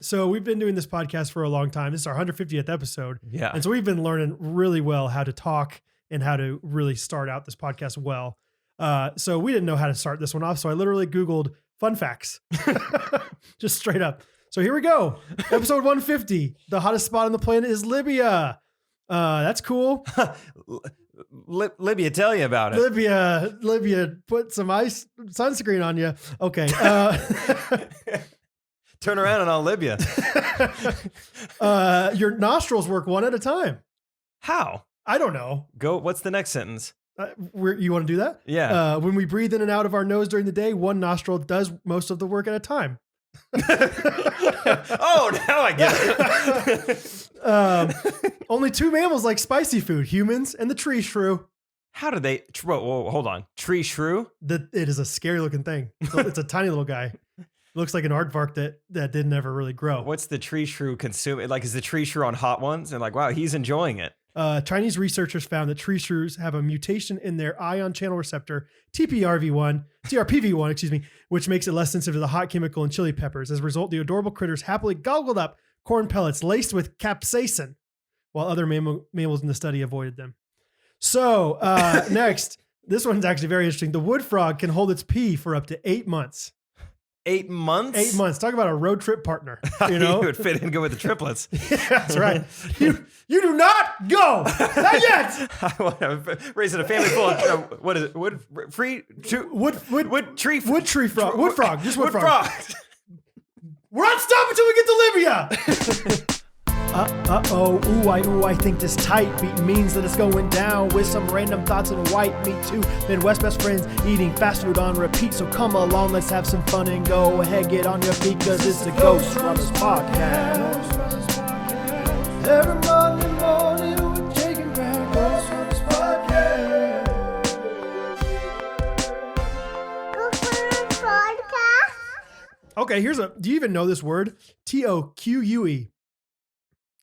So we've been doing this podcast for a long time. This is our 150th episode. Yeah. And so we've been learning really well how to talk and how to really start out this podcast well. So we didn't know how to start this one off. So I literally Googled fun facts, just straight up. So here we go. Episode 150. The hottest spot on the planet is Libya. That's cool. Libya, tell you about it. Libya, put some sunscreen on you. Okay. Turn around and I'll Libya. Your nostrils work one at a time. How? I don't know. Go. What's the next sentence? You want to do that? Yeah. When we breathe in and out of our nose during the day, one nostril does most of the work at a time. Oh, now I get it. Only two mammals like spicy food, humans and the tree shrew. How do they? Whoa, hold on. Tree shrew? It is a scary looking thing. It's a tiny little guy. Looks like an aardvark that didn't ever really grow. What's the tree shrew consume? Like, is the tree shrew on hot ones? And like, wow, he's enjoying it. Chinese researchers found that tree shrews have a mutation in their ion channel receptor, TRPV1, which makes it less sensitive to the hot chemical in chili peppers. As a result, the adorable critters happily gobbled up corn pellets laced with capsaicin, while other mammals in the study avoided them. So next, this one's actually very interesting. The wood frog can hold its pee for up to 8 months. 8 months? 8 months. Talk about a road trip partner. You know, you would fit in good with the triplets. Yeah, that's right. You do not go. Not yet. I want to raising a family full of what is it? Wood tree frog. Wood frog. Just wood frog. Frog. We're not stopping until we get to Libya. I think this tight beat means that it's going down with some random thoughts and white meat too. Midwest best friends eating fast food on repeat. So come along, let's have some fun and go ahead, get on your feet, cause it's the Ghostrunners podcast. Every Monday morning we're taking back Ghostrunners podcast. Ghostrunners podcast. Okay, do you even know this word? Toque.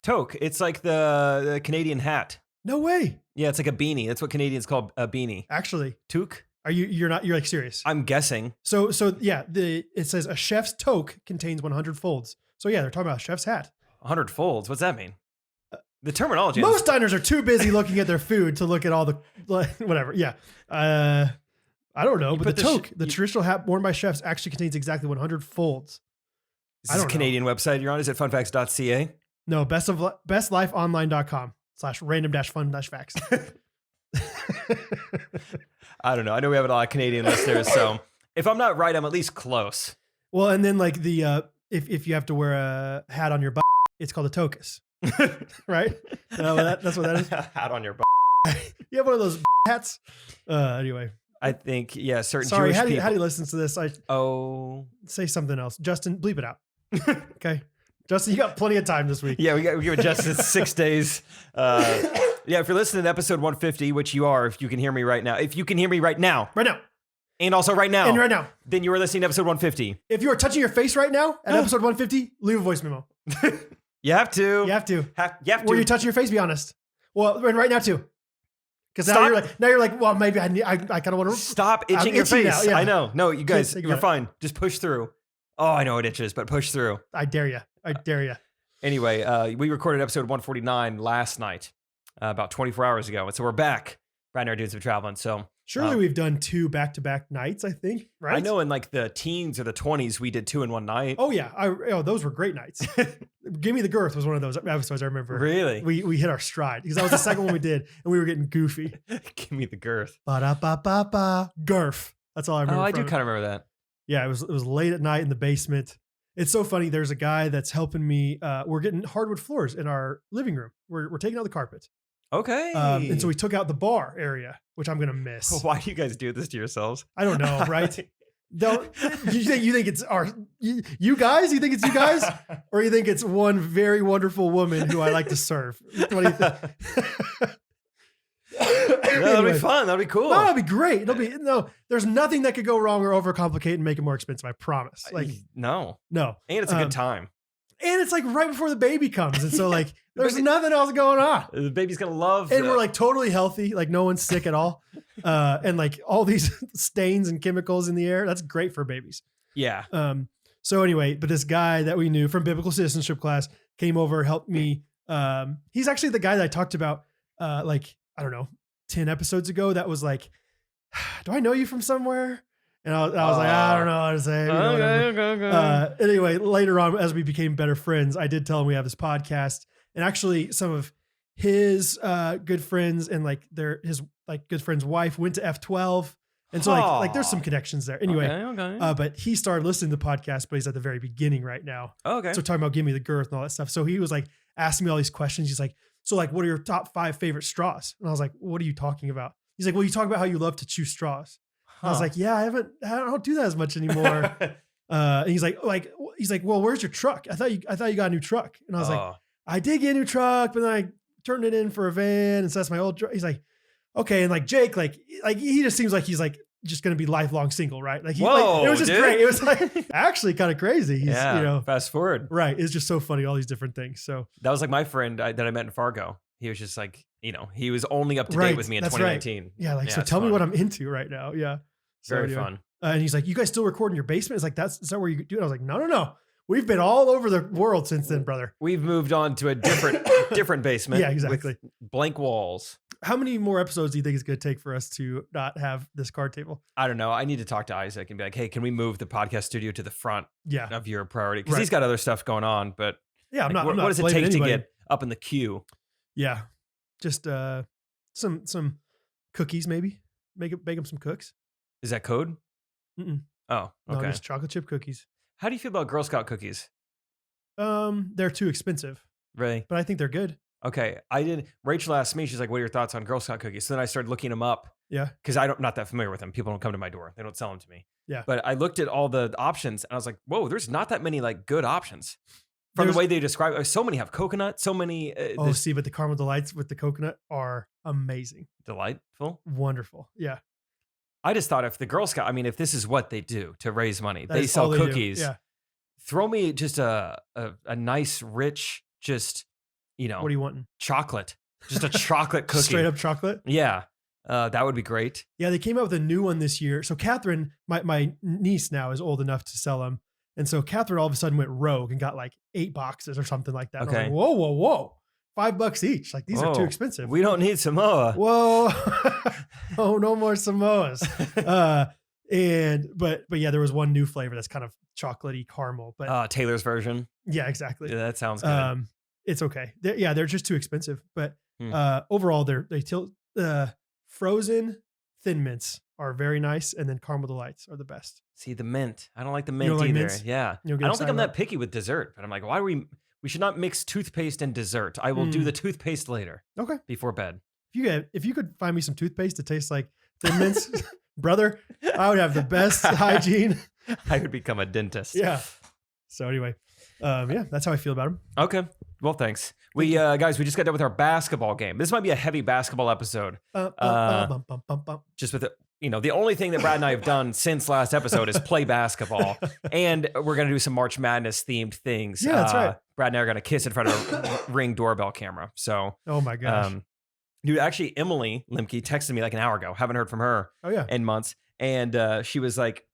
Toque. It's like the Canadian hat. No way. Yeah, it's like a beanie. That's what Canadians call a beanie. Actually. Toque? You're like serious? I'm guessing. So yeah, it says a chef's toque contains 100 folds. So yeah, they're talking about a chef's hat. 100 folds? What's that mean? The terminology. Most diners are too busy looking at their food to look at all the whatever. Yeah. I don't know, but the toque, the traditional hat worn by chefs, actually contains exactly 100 folds. Is this a Canadian website you're on? Is it funfacts.ca? No, bestlifeonline.com/random-fun-facts. I don't know. I know we have a lot of Canadian listeners, so if I'm not right, I'm at least close. Well, and then like if you have to wear a hat on your butt, it's called a tokus, right? That's what that is. Hat on your butt. You have one of those hats. Anyway, I think certain. Sorry, Jewish how do you listen to this? Say something else, Justin. Bleep it out. Okay. Justin, you got plenty of time this week. Yeah, we give Justin 6 days. If you're listening to episode 150, which you are, if you can hear me right now, and also right now, then you are listening to episode 150. If you are touching your face right now at episode 150, leave a voice memo. You have to. You have to. Were you touching your face? Be honest. Well, and right now too. Because now you're like, well, maybe I kind of want to stop itching your face. Now, yeah. I know. No, you guys, you're fine. Just push through. Oh, I know it itches, but push through. I dare you. Anyway, we recorded episode 149 last night, about 24 hours ago. And so we're back. Brand new dudes of traveling. So surely we've done 2 back-to-back nights, I think, right? I know in like the teens or the 20s, we did 2 in one night. Oh yeah. Those were great nights. Give Me the Girth was one of those episodes I remember. Really? We hit our stride because that was the second one we did and we were getting goofy. Give Me the Girth. Ba-da-ba-ba-ba. Girth. That's all I remember. Oh, I do kind of remember that. Yeah, it was late at night in the basement. It's so funny. There's a guy that's helping me. We're getting hardwood floors in our living room. We're taking out the carpet. Okay. And so we took out the bar area, which I'm gonna miss. Why do you guys do this to yourselves? I don't know, right? Don't you think it's you guys? You think it's you guys, or you think it's one very wonderful woman who I like to serve? What do you think? That'll be fun. That'll be cool. No, that'll be great. There's nothing that could go wrong or overcomplicate and make it more expensive. I promise. Like no. And it's a good time. And it's like right before the baby comes, and so like there's nothing else going on. The baby's gonna love. And we're like totally healthy, like no one's sick at all, and like all these stains and chemicals in the air. That's great for babies. Yeah. So anyway, but this guy that we knew from biblical citizenship class came over, helped me. He's actually the guy that I talked about, like, I don't know, 10 episodes ago. That was like, do I know you from somewhere? And I was like, I don't know how to say. Okay. Anyway, later on, as we became better friends, I did tell him we have this podcast, and actually some of his good friends and like his good friend's wife went to F12. And so like there's some connections there. Anyway, okay. But he started listening to the podcast, but he's at the very beginning right now. Okay. So talking about Give Me the Girth and all that stuff. So he was like asking me all these questions. He's like, so like, what are your top 5 favorite straws? And I was like, what are you talking about? He's like, well, you talk about how you love to chew straws. I was like, yeah, I don't do that as much anymore. And he's like, well, where's your truck? I thought you got a new truck. And I was like, I did get a new truck, but then I turned it in for a van. And so that's my old truck. He's like, okay. And like Jake, like he just seems like he's like just going to be lifelong single, right? Like, it was just great. It was like actually kind of crazy. He's, fast forward. Right. It's just so funny. All these different things. So that was like my friend that I met in Fargo. He was just like, he was only up to date with me in 2019. Right. Yeah. Like, so tell me what I'm into right now. Yeah. So very fun. And he's like, you guys still record in your basement? It's like, is that where you do it? I was like, no. We've been all over the world since then, brother. We've moved on to a different basement. Yeah, exactly. With blank walls. How many more episodes do you think it's going to take for us to not have this card table? I don't know. I need to talk to Isaac and be like, hey, can we move the podcast studio to the front of your priority? Because he's got other stuff going on. But yeah, what does it take to get up in the queue? Yeah, just some cookies maybe. Bake them some cooks. Is that code? Mm-mm. Oh, okay. No, just chocolate chip cookies. How do you feel about Girl Scout cookies? They're too expensive. Really? But I think they're good. Okay. Rachel asked me, she's like, what are your thoughts on Girl Scout cookies? So then I started looking them up. Yeah. Because I'm not that familiar with them. People don't come to my door. They don't sell them to me. Yeah. But I looked at all the options and I was like, whoa, there's not that many like good options. From the way they describe it. So many have coconut, so many. But the caramel delights with the coconut are amazing. Delightful. Wonderful. Yeah. I just thought if the Girl Scout, if this is what they do to raise money, they sell cookies. Yeah. Throw me just a nice, rich, just, what are you wanting? Chocolate. Just a chocolate cookie. Straight up chocolate? Yeah. That would be great. Yeah, they came out with a new one this year. So Catherine, my niece now is old enough to sell them. And so Catherine all of a sudden went rogue and got like 8 boxes or something like that. Okay. Like, whoa. $5 each. Like these are too expensive. We don't need Samoa. Whoa. Oh, no more Samoas. But yeah, there was one new flavor that's kind of chocolatey caramel. But Taylor's version. Yeah, exactly. Yeah, that sounds good. It's okay. They're just too expensive. But overall, frozen Thin Mints are very nice, and then caramel delights are the best. See, the mint. I don't like the mint either. Mints? Yeah. I don't think I'm that picky with dessert, but I'm like, why are we should not mix toothpaste and dessert. I will do the toothpaste later. Okay. Before bed. If you could find me some toothpaste that tastes like Thin Mints, brother, I would have the best hygiene. I would become a dentist. Yeah. So anyway, that's how I feel about them. Okay. Well, thanks. We guys, we just got done with our basketball game. This might be a heavy basketball episode. Just with the only thing that Brad and I have done since last episode is play basketball, and we're gonna do some March Madness themed things. Yeah, that's right. Brad and I are gonna kiss in front of a Ring doorbell camera. So, oh my gosh, dude! Actually, Emily Limke texted me like an hour ago. Haven't heard from her. In months, and she was like,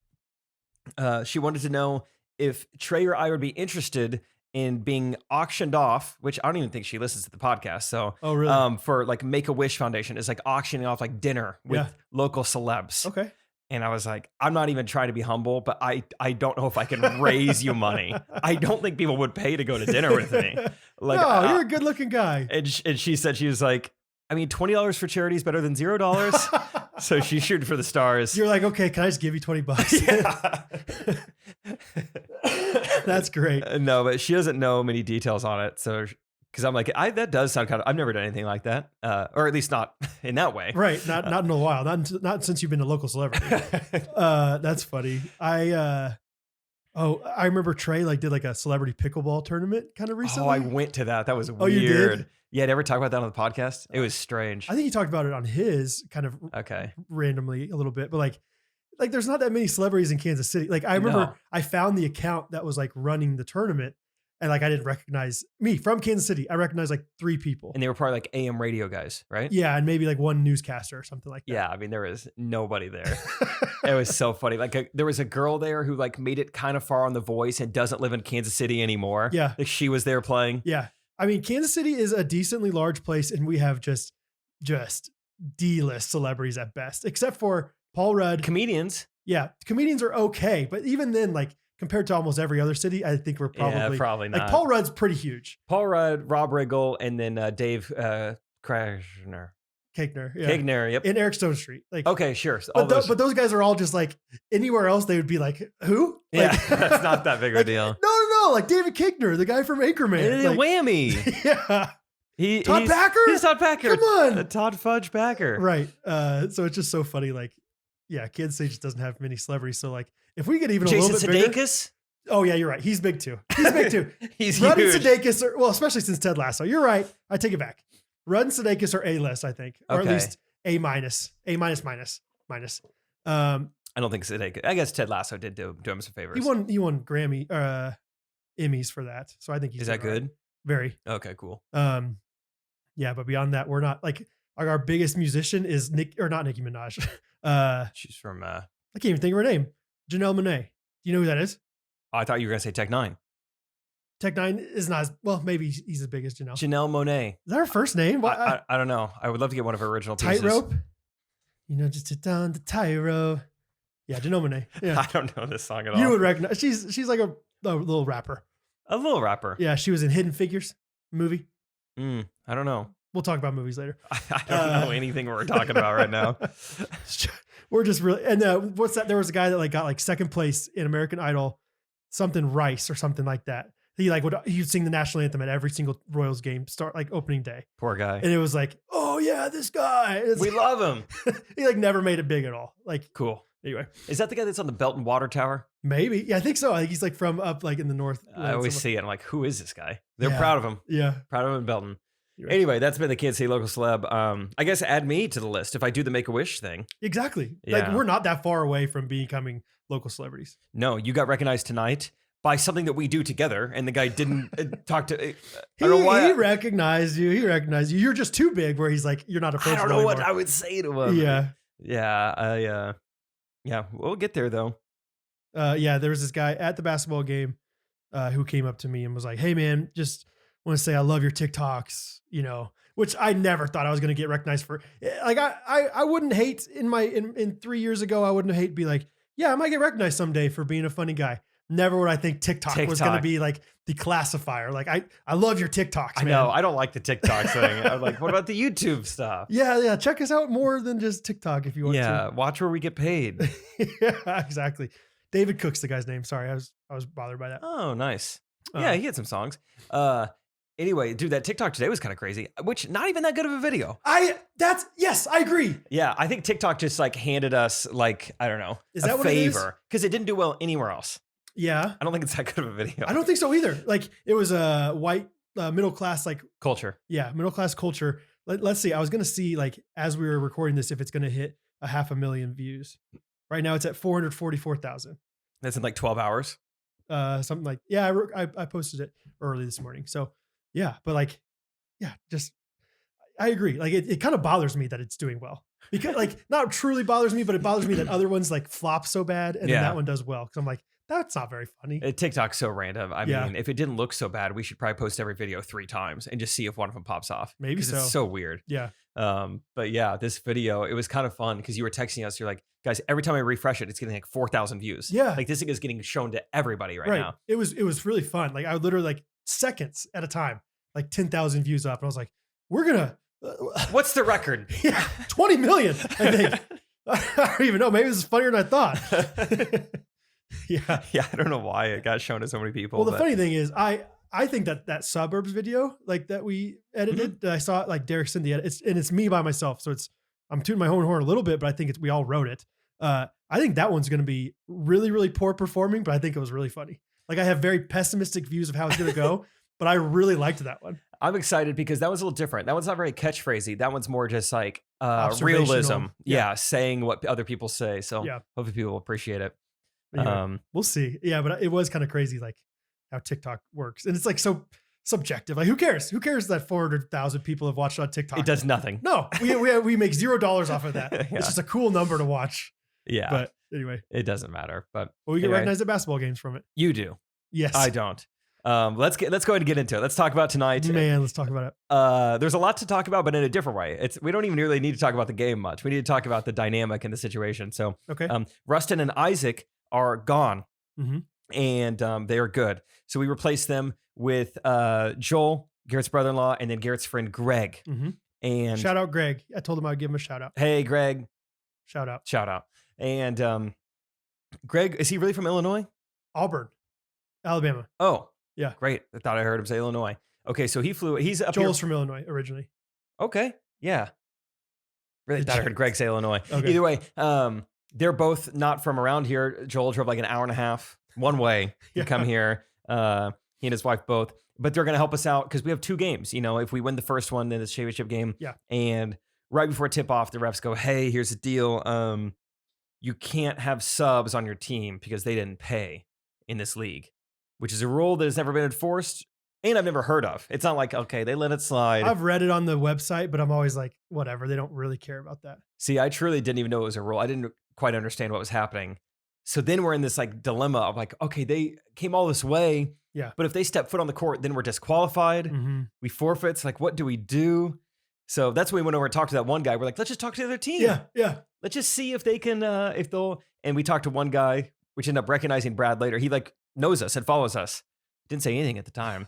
she wanted to know if Trey or I would be interested in being auctioned off, which I don't even think she listens to the podcast. So, oh really? For like Make-A-Wish Foundation is like auctioning off like dinner with local celebs. Okay. And I was like, I'm not even trying to be humble, but I don't know if I can raise you money. I don't think people would pay to go to dinner with me. Like, no, you're a good looking guy. And she said, she was like, $20 for charity is better than $0. So she's shooting for the stars. You're like, okay, can I just give you $20? Yeah. That's great. No, but she doesn't know many details on it. So, because I'm like, that does sound kind of, I've never done anything like that. Or at least not in that way. Right. Not in a while. Not since you've been a local celebrity. That's funny. I remember Trey did like a celebrity pickleball tournament kind of recently. Oh, I went to that. That was weird. Oh, you did? Yeah, did I ever talk about that on the podcast? It was strange. I think he talked about it on his kind of randomly a little bit, but like there's not that many celebrities in Kansas City. Like I remember I found the account that was like running the tournament, And like, I didn't recognize me from Kansas City. I recognized like 3 people. And they were probably like AM radio guys, right? Yeah. And maybe like 1 newscaster or something like that. Yeah. I mean, there was nobody there. It was so funny. Like there was a girl there who like made it kind of far on The Voice and doesn't live in Kansas City anymore. Yeah. Like she was there playing. Yeah. I mean, Kansas City is a decently large place and we have just D-list celebrities at best, except for Paul Rudd. Comedians. Yeah. Comedians are okay. But even then, like, compared to almost every other city, I think we're probably not. Like Paul Rudd's pretty huge. Paul Rudd, Rob Riggle, and then Dave Krashner. Kegner, yeah. Kegner, yep. In Eric Stone Street. Like, okay, sure. But those guys are all just like, anywhere else they would be like, who? Yeah, like, that's not that big of a deal. No, like David Kegner, the guy from Anchorman. Like, Whammy. Yeah. Todd Packer? He's Todd Packer. Come on. Todd Fudge Packer. Right. So it's just so funny. Like, yeah, Kansas City just doesn't have many celebrities. So like, if we get even a little bit bigger. Jason Sudeikis? Oh yeah, you're right. He's big too. He's Rudd huge. and Sudeikis are, well, especially since Ted Lasso. You're right. I take it back. Rudd and Sudeikis are A-list, I think. Or at least A-. I don't think Sudeikis. I guess Ted Lasso did do him some favors. He won Grammy Emmys for that. So I think he's Is that good? Right. Very. Okay, cool. Yeah, but beyond that, we're not like our biggest musician is not Nicki Minaj. She's from I can't even think of her name. Janelle Monáe. Do you know who that is? Oh, I thought you were gonna say Tech Nine. Tech Nine is not well, maybe he's as big as Janelle. Janelle Monáe. Is that her first name? I don't know. I would love to get one of her original pieces. Tightrope. Just sit down the tightrope. Yeah, Janelle Monáe. Yeah. I don't know this song at all. You would recognize. She's like a little rapper. A little rapper. Yeah, she was in Hidden Figures movie. I don't know. We'll talk about movies later. I don't know anything we're talking about right now. We're just really, and what's that? There was a guy that like got like second place in American Idol, something Rice or something like that. He'd sing the national anthem at every single Royals game, start like opening day. Poor guy. And it was like, oh yeah, this guy. We love him. He like never made it big at all. Like cool. Anyway, is that the guy that's on the Belton Water Tower? Maybe. Yeah, I think so. I think he's like from up like in the north. I always see it. I'm like, who is this guy? They're proud of him. Yeah. Proud of him in Belton. Anyway, that's been the Kansas City Local Celeb. I guess add me to the list if I do the Make-A-Wish thing. Exactly. Yeah. Like we're not that far away from becoming local celebrities. No, you got recognized tonight by something that we do together, and the guy didn't talk to. I don't know why. He recognized you. You're just too big. Where he's like, you're not approachable. I don't know anymore. what I would say to him. Yeah. Yeah. We'll get there though. There was this guy at the basketball game who came up to me and was like, "Hey man, just want to say I love your TikToks." Which I never thought I was going to get recognized for. Like I wouldn't hate in 3 years ago. I wouldn't hate be like, yeah, I might get recognized someday for being a funny guy. Never would I think TikTok was going to be like the classifier. Like I love your TikToks. I know. I don't like the TikTok thing. I'm like, what about the YouTube stuff? Yeah. Check us out more than just TikTok if you want to. Yeah. Watch where we get paid. Yeah, exactly. David Cook's the guy's name. Sorry, I was bothered by that. Oh, nice. Yeah, he had some songs. Anyway, dude, that TikTok today was kind of crazy, which not even that good of a video. Yes, I agree. Yeah, I think TikTok just like handed us like, I don't know, a favor because it didn't do well anywhere else. Yeah. I don't think it's that good of a video. I don't think so either. Like it was a white middle class like culture. Yeah, middle class culture. Let's see. I was going to see like as we were recording this if it's going to hit 500,000 views. Right now it's at 444,000. That's in like 12 hours. Something like I posted it early this morning. So yeah, but like I agree. Like it kind of bothers me that it's doing well. Because like not truly bothers me, but it bothers me that other ones like flop so bad and then that one does well. Cause I'm like, that's not very funny. TikTok's so random. I mean, if it didn't look so bad, we should probably post every video 3 times and just see if one of them pops off. Maybe so. It's so weird. Yeah. But yeah, this video, it was kind of fun because you were texting us. You're like, guys, every time I refresh it, it's getting like 4,000 views. Yeah. Like this thing is getting shown to everybody right now. It was really fun. Like I would literally like seconds at a time, like 10,000 views up. And I was like, we're going to. What's the record? 20 million, I think. I don't even know. Maybe this is funnier than I thought. Yeah. I don't know why it got shown to so many people. Well, the funny thing is, I think that suburbs video like that we edited, that I saw it like Derek Cindy edit. It's me by myself, so I'm tooting my own horn a little bit, but I think we all wrote it. I think that one's going to be really, really poor performing, but I think it was really funny. Like I have very pessimistic views of how it's going to go, but I really liked that one. I'm excited because that was a little different. That one's not very catchphrasy. That one's more just like realism. Yeah, saying what other people say. So hopefully people will appreciate it. Anyway, we'll see. Yeah, but it was kind of crazy, like how TikTok works. And it's like so subjective. Like who cares? Who cares that 400,000 people have watched on TikTok? It does nothing. No, we make $0 off of that. Yeah. It's just a cool number to watch. Yeah. But anyway, it doesn't matter. But we get recognized at basketball games from it. You do. Yes. I don't. Let's go ahead and get into it. Let's talk about tonight. Man, let's talk about it. There's a lot to talk about, but in a different way. We don't even really need to talk about the game much. We need to talk about the dynamic and the situation. So, okay. Rustin and Isaac are gone, and they are good. So we replaced them with Joel, Garrett's brother-in-law, and then Garrett's friend Greg. And shout out Greg. I told him I'd give him a shout out. Hey, Greg. Shout out. And Greg, is he really from Illinois? Auburn, Alabama. Oh. Yeah. Great. I thought I heard him say Illinois. Okay, so he's up Joel's here. from Illinois originally. Okay. Yeah. Really thought I heard Greg say Illinois. Okay. Either way, they're both not from around here. Joel drove like an hour and a half one way to come here. He and his wife both. But they're going to help us out because we have 2 games. You know, if we win the first one, then it's a championship game. Yeah. And right before tip-off, the refs go, hey, here's the deal. You can't have subs on your team because they didn't pay in this league, which is a rule that has never been enforced and I've never heard of. It's not like, okay, they let it slide. I've read it on the website, but I'm always like, whatever. They don't really care about that. See, I truly didn't even know it was a rule. I didn't quite understand what was happening. So then we're in this like dilemma of like, okay, they came all this way. Yeah. But if they step foot on the court, then we're disqualified. We forfeit. It's like, what do we do? So that's when we went over and talked to that one guy. We're like, let's just talk to the other team. Yeah. Let's just see if they can, if they'll. And we talked to one guy, which ended up recognizing Brad later. He like knows us and follows us. Didn't say anything at the time.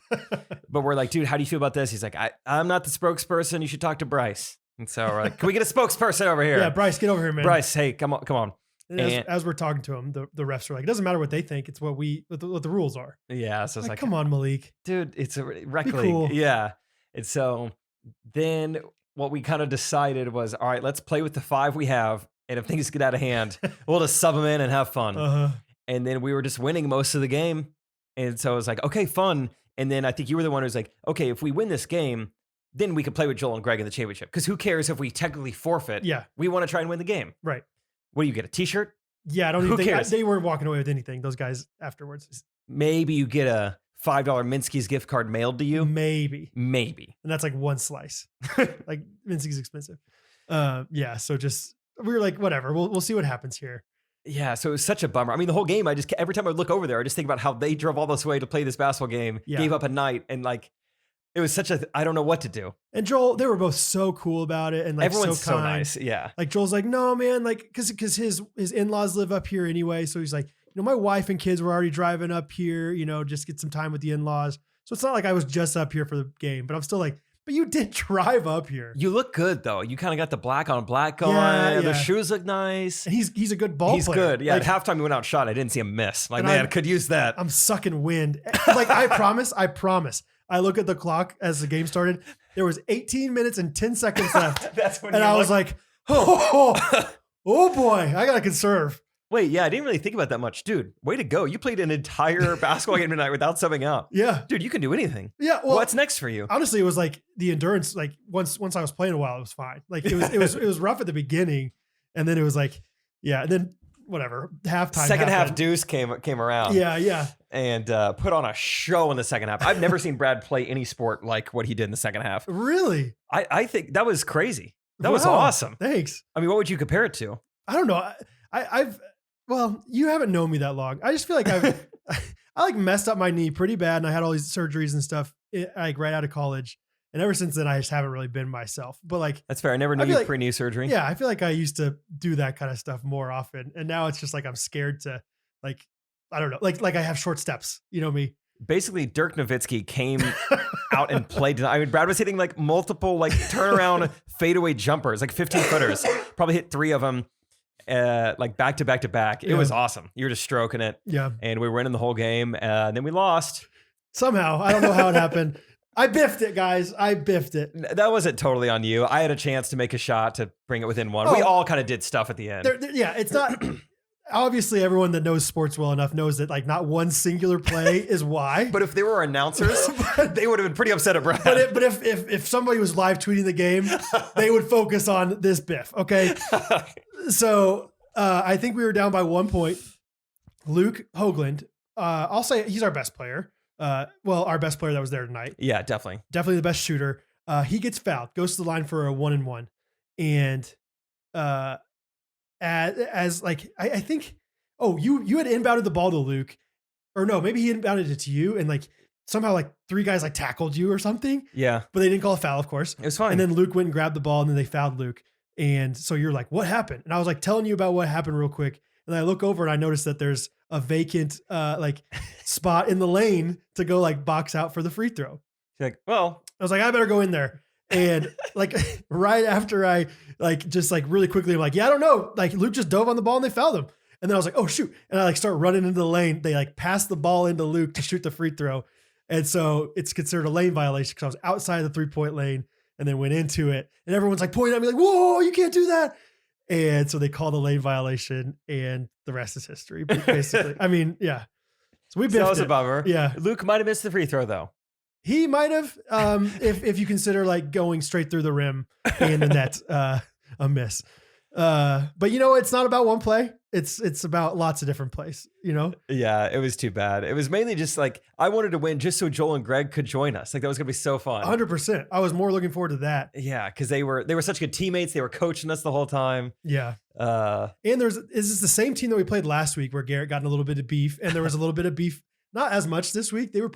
But we're like, dude, how do you feel about this? He's like, I'm not the spokesperson. You should talk to Bryce. And so we're like, can we get a spokesperson over here? Yeah, Bryce, get over here, man. Bryce, hey, come on. And as we're talking to him, the refs are like, it doesn't matter what they think. It's what the rules are. Yeah. So it's like, come on, Malik. Dude, it's a rec league. Cool. Yeah. And so then what we kind of decided was, all right, let's play with the 5 we have. And if things get out of hand, we'll just sub them in and have fun. And then we were just winning most of the game. And so it was like, okay, fun. And then I think you were the one who was like, okay, if we win this game, then we could play with Joel and Greg in the championship. Because who cares if we technically forfeit? Yeah. We want to try and win the game. Right. What do you get, a t-shirt? Yeah, I don't even think they weren't walking away with anything, those guys afterwards. Maybe you get a $5 Minsky's gift card mailed to you. Maybe. And that's like one slice. Like Minsky's expensive. Yeah, so just we were like, whatever, we'll see what happens here. Yeah, so it was such a bummer. I mean, the whole game, every time I would look over there, I just think about how they drove all this way to play this basketball game, gave up a night, and like, it was I don't know what to do. And Joel, they were both so cool about it, and like everyone's so kind. Nice, yeah. Like Joel's like, no, man, like because his in-laws live up here anyway, so he's like, my wife and kids were already driving up here, just get some time with the in-laws. So it's not like I was just up here for the game, but I'm still like, but you did drive up here. You look good though. You kind of got the black on black going. Yeah. The shoes look nice. And he's a good ball player. He's good. Yeah. Like, at halftime he went out shot. I didn't see him miss. Like, man, I could use that. I'm sucking wind. Like I promise. I look at the clock as the game started. There was 18 minutes and 10 seconds left. That's when. And I was like, oh boy, I gotta conserve. Wait, yeah, I didn't really think about that much. Dude, way to go. You played an entire basketball game tonight without subbing out. Yeah. Dude, you can do anything. Yeah. Well, what's next for you? Honestly, it was like the endurance, like once I was playing a while, it was fine. Like it was rough at the beginning. And then it was like, yeah. And then whatever, halftime. Second half Deuce came around. Yeah. And put on a show in the second half. I've never seen Brad play any sport like what he did in the second half. Really? I think that was crazy. That was awesome. Thanks. I mean, what would you compare it to? I don't know. Well, you haven't known me that long. I just feel like I like messed up my knee pretty bad, and I had all these surgeries and stuff like right out of college. And ever since then, I just haven't really been myself. But like, that's fair. I never knew you had pre-knee surgery. Yeah, I feel like I used to do that kind of stuff more often, and now it's just like I'm scared to like, I don't know, like I have short steps. You know me. Basically, Dirk Nowitzki came out and played tonight. I mean, Brad was hitting like multiple like turnaround fadeaway jumpers, like 15-footers. Probably hit 3 of them. Like back to back to back. It was awesome. You were just stroking it. Yeah. And we were winning the whole game. And then we lost. Somehow. I don't know how it happened. I biffed it, guys. I biffed it. That wasn't totally on you. I had a chance to make a shot to bring it within 1. We all kind of did stuff at the end. Yeah, it's not... Obviously, everyone that knows sports well enough knows that like not one singular play is why. But if they were announcers, they would have been pretty upset at Brad. But if somebody was live tweeting the game, they would focus on this biff. Okay. So I think we were down by 1 point. Luke Hoagland, I'll say he's our best player. well, our best player that was there tonight. Yeah, definitely. Definitely the best shooter. He gets fouled, goes to the line for a 1-and-1. And as like, I think, you had inbounded the ball to Luke, or no, maybe he inbounded it to you. And like somehow like 3 guys like tackled you or something. Yeah. But they didn't call a foul, of course. It was fine. And then Luke went and grabbed the ball and then they fouled Luke. And so you're like, what happened? And I was like telling you about what happened real quick. And I look over and I notice that there's a vacant like spot in the lane to go like box out for the free throw. You're like, well, I was like, I better go in there. And like right after I like just like really quickly, I'm like, yeah, I don't know. Like Luke just dove on the ball and they fouled him. And then I was like, oh shoot. And I like start running into the lane. They like pass the ball into Luke to shoot the free throw. And so it's considered a lane violation because I was outside the 3-point lane and then went into it. And everyone's like pointing at me like, whoa, you can't do that. And so they called a lane violation and the rest is history. Basically, I mean, yeah. So we biffed that was it. a bummer. Yeah. Luke might have missed the free throw though. He might have, if you consider like going straight through the rim and the net, a miss. But you know, it's not about one play. It's about lots of different plays, you know? Yeah, it was too bad. It was mainly just like, I wanted to win just so Joel and Greg could join us. Like that was going to be so fun. 100%. I was more looking forward to that. Yeah. Cause they were such good teammates. They were coaching us the whole time. Yeah. And this is the same team that we played last week where Garrett got in a little bit of beef and there was a little bit of beef, not as much this week. They were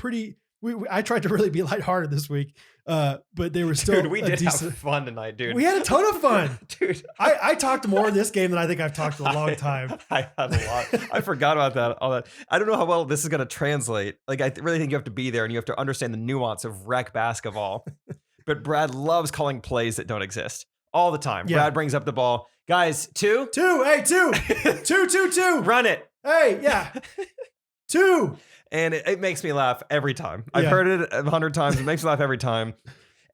I tried to really be lighthearted this week, but they were still. Dude, we did have fun tonight, dude. We had a ton of fun, dude. I talked more in this game than I think I've talked in a long time. I had a lot. I forgot about that. All that. I don't know how well this is going to translate. Like, I really think you have to be there and you have to understand the nuance of rec basketball. But Brad loves calling plays that don't exist all the time. Yeah. Brad brings up the ball, guys. 2. Hey, 2. 2. Run it. Hey, yeah. 2. And it makes me laugh every time. I've heard it 100 times. It makes me laugh every time.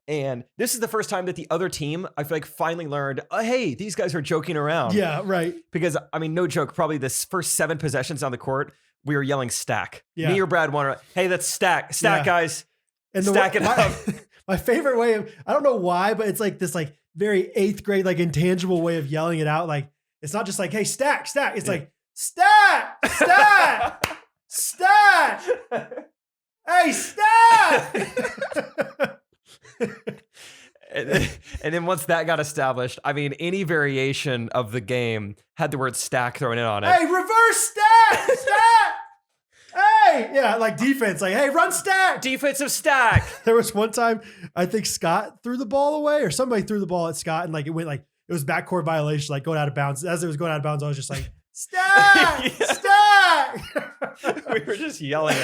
And this is the first time that the other team, I feel like, finally learned, oh, hey, these guys are joking around. Yeah, right. Because, I mean, no joke, probably this first 7 possessions on the court, we were yelling stack. Yeah. Me or Brad wanted, hey, let's stack, guys. And stack it up. My favorite way of, I don't know why, but it's like this like very 8th grade, like intangible way of yelling it out. Like, it's not just like, hey, stack. It's like, stack. Stat! Hey, stat! And then once that got established, I mean, any variation of the game had the word stack thrown in on it. Hey, reverse stack! Hey! Yeah, like defense. Like, hey, run stack! Defensive stack! There was one time, I think Scott threw the ball away or somebody threw the ball at Scott and like it went like, it was backcourt violation, like going out of bounds. As it was going out of bounds, I was just like, stack! Stack! We were just yelling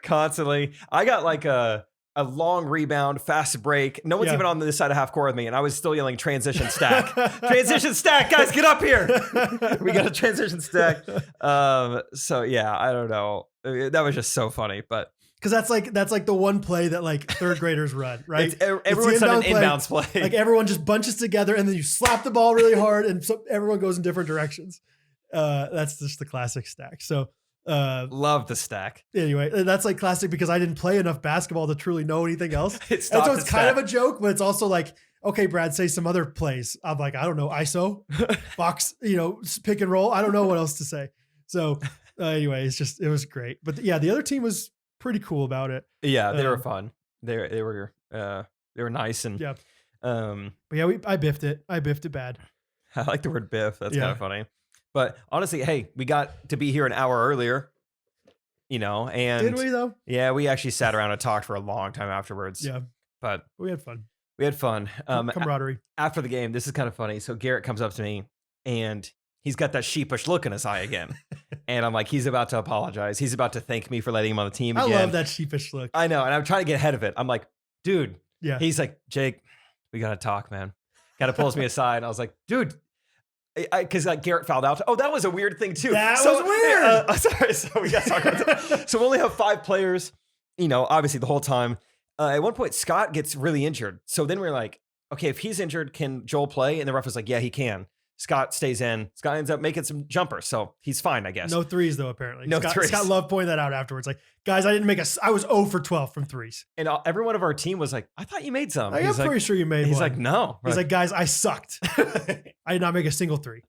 constantly. I got like a long rebound, fast break. No one's even on this side of half court with me, and I was still yelling transition stack. Transition stack, guys, get up here. We got a transition stack. So yeah, I don't know. That was just so funny, but because that's like the one play that like 3rd graders run, right? Everyone's on an inbounds play. Like everyone just bunches together and then you slap the ball really hard and so everyone goes in different directions. That's just the classic stack. So love the stack. Anyway, that's like classic because I didn't play enough basketball to truly know anything else. And so it's kind of a joke, but it's also like, okay, Brad, say some other plays. I'm like, I don't know, ISO, box, pick and roll. I don't know what else to say. So anyway, it was great. But yeah, the other team was pretty cool about it. Yeah, they were fun. They were nice and yeah. But yeah, I biffed it. I biffed it bad. I like the word biff. That's kind of funny. But honestly, hey, we got to be here an hour earlier, and did we though? Yeah, we actually sat around and talked for a long time afterwards. Yeah. But we had fun. Camaraderie. After the game, this is kind of funny. So Garrett comes up to me and he's got that sheepish look in his eye again. And I'm like, he's about to apologize. He's about to thank me for letting him on the team again. I love that sheepish look. I know. And I'm trying to get ahead of it. I'm like, dude. Yeah. He's like, Jake, we got to talk, man. Kind of pulls me aside. And I was like, dude. Because like Garrett fouled out. Oh, that was a weird thing too. That was weird. Sorry. So we got to talk about that. So we only have 5 players, obviously the whole time. At one point, Scott gets really injured. So then we're like, okay, if he's injured, can Joel play? And the ref was like, yeah, he can. Scott stays in. Scott ends up making some jumpers. So he's fine, I guess. No threes though, apparently. No threes. Scott loved pointing that out afterwards. Like, guys, I was 0 for 12 from threes. And every one of our team was like, I thought you made some. I'm pretty sure you made one. He's like, no. He's like, guys, I sucked. I did not make a single 3.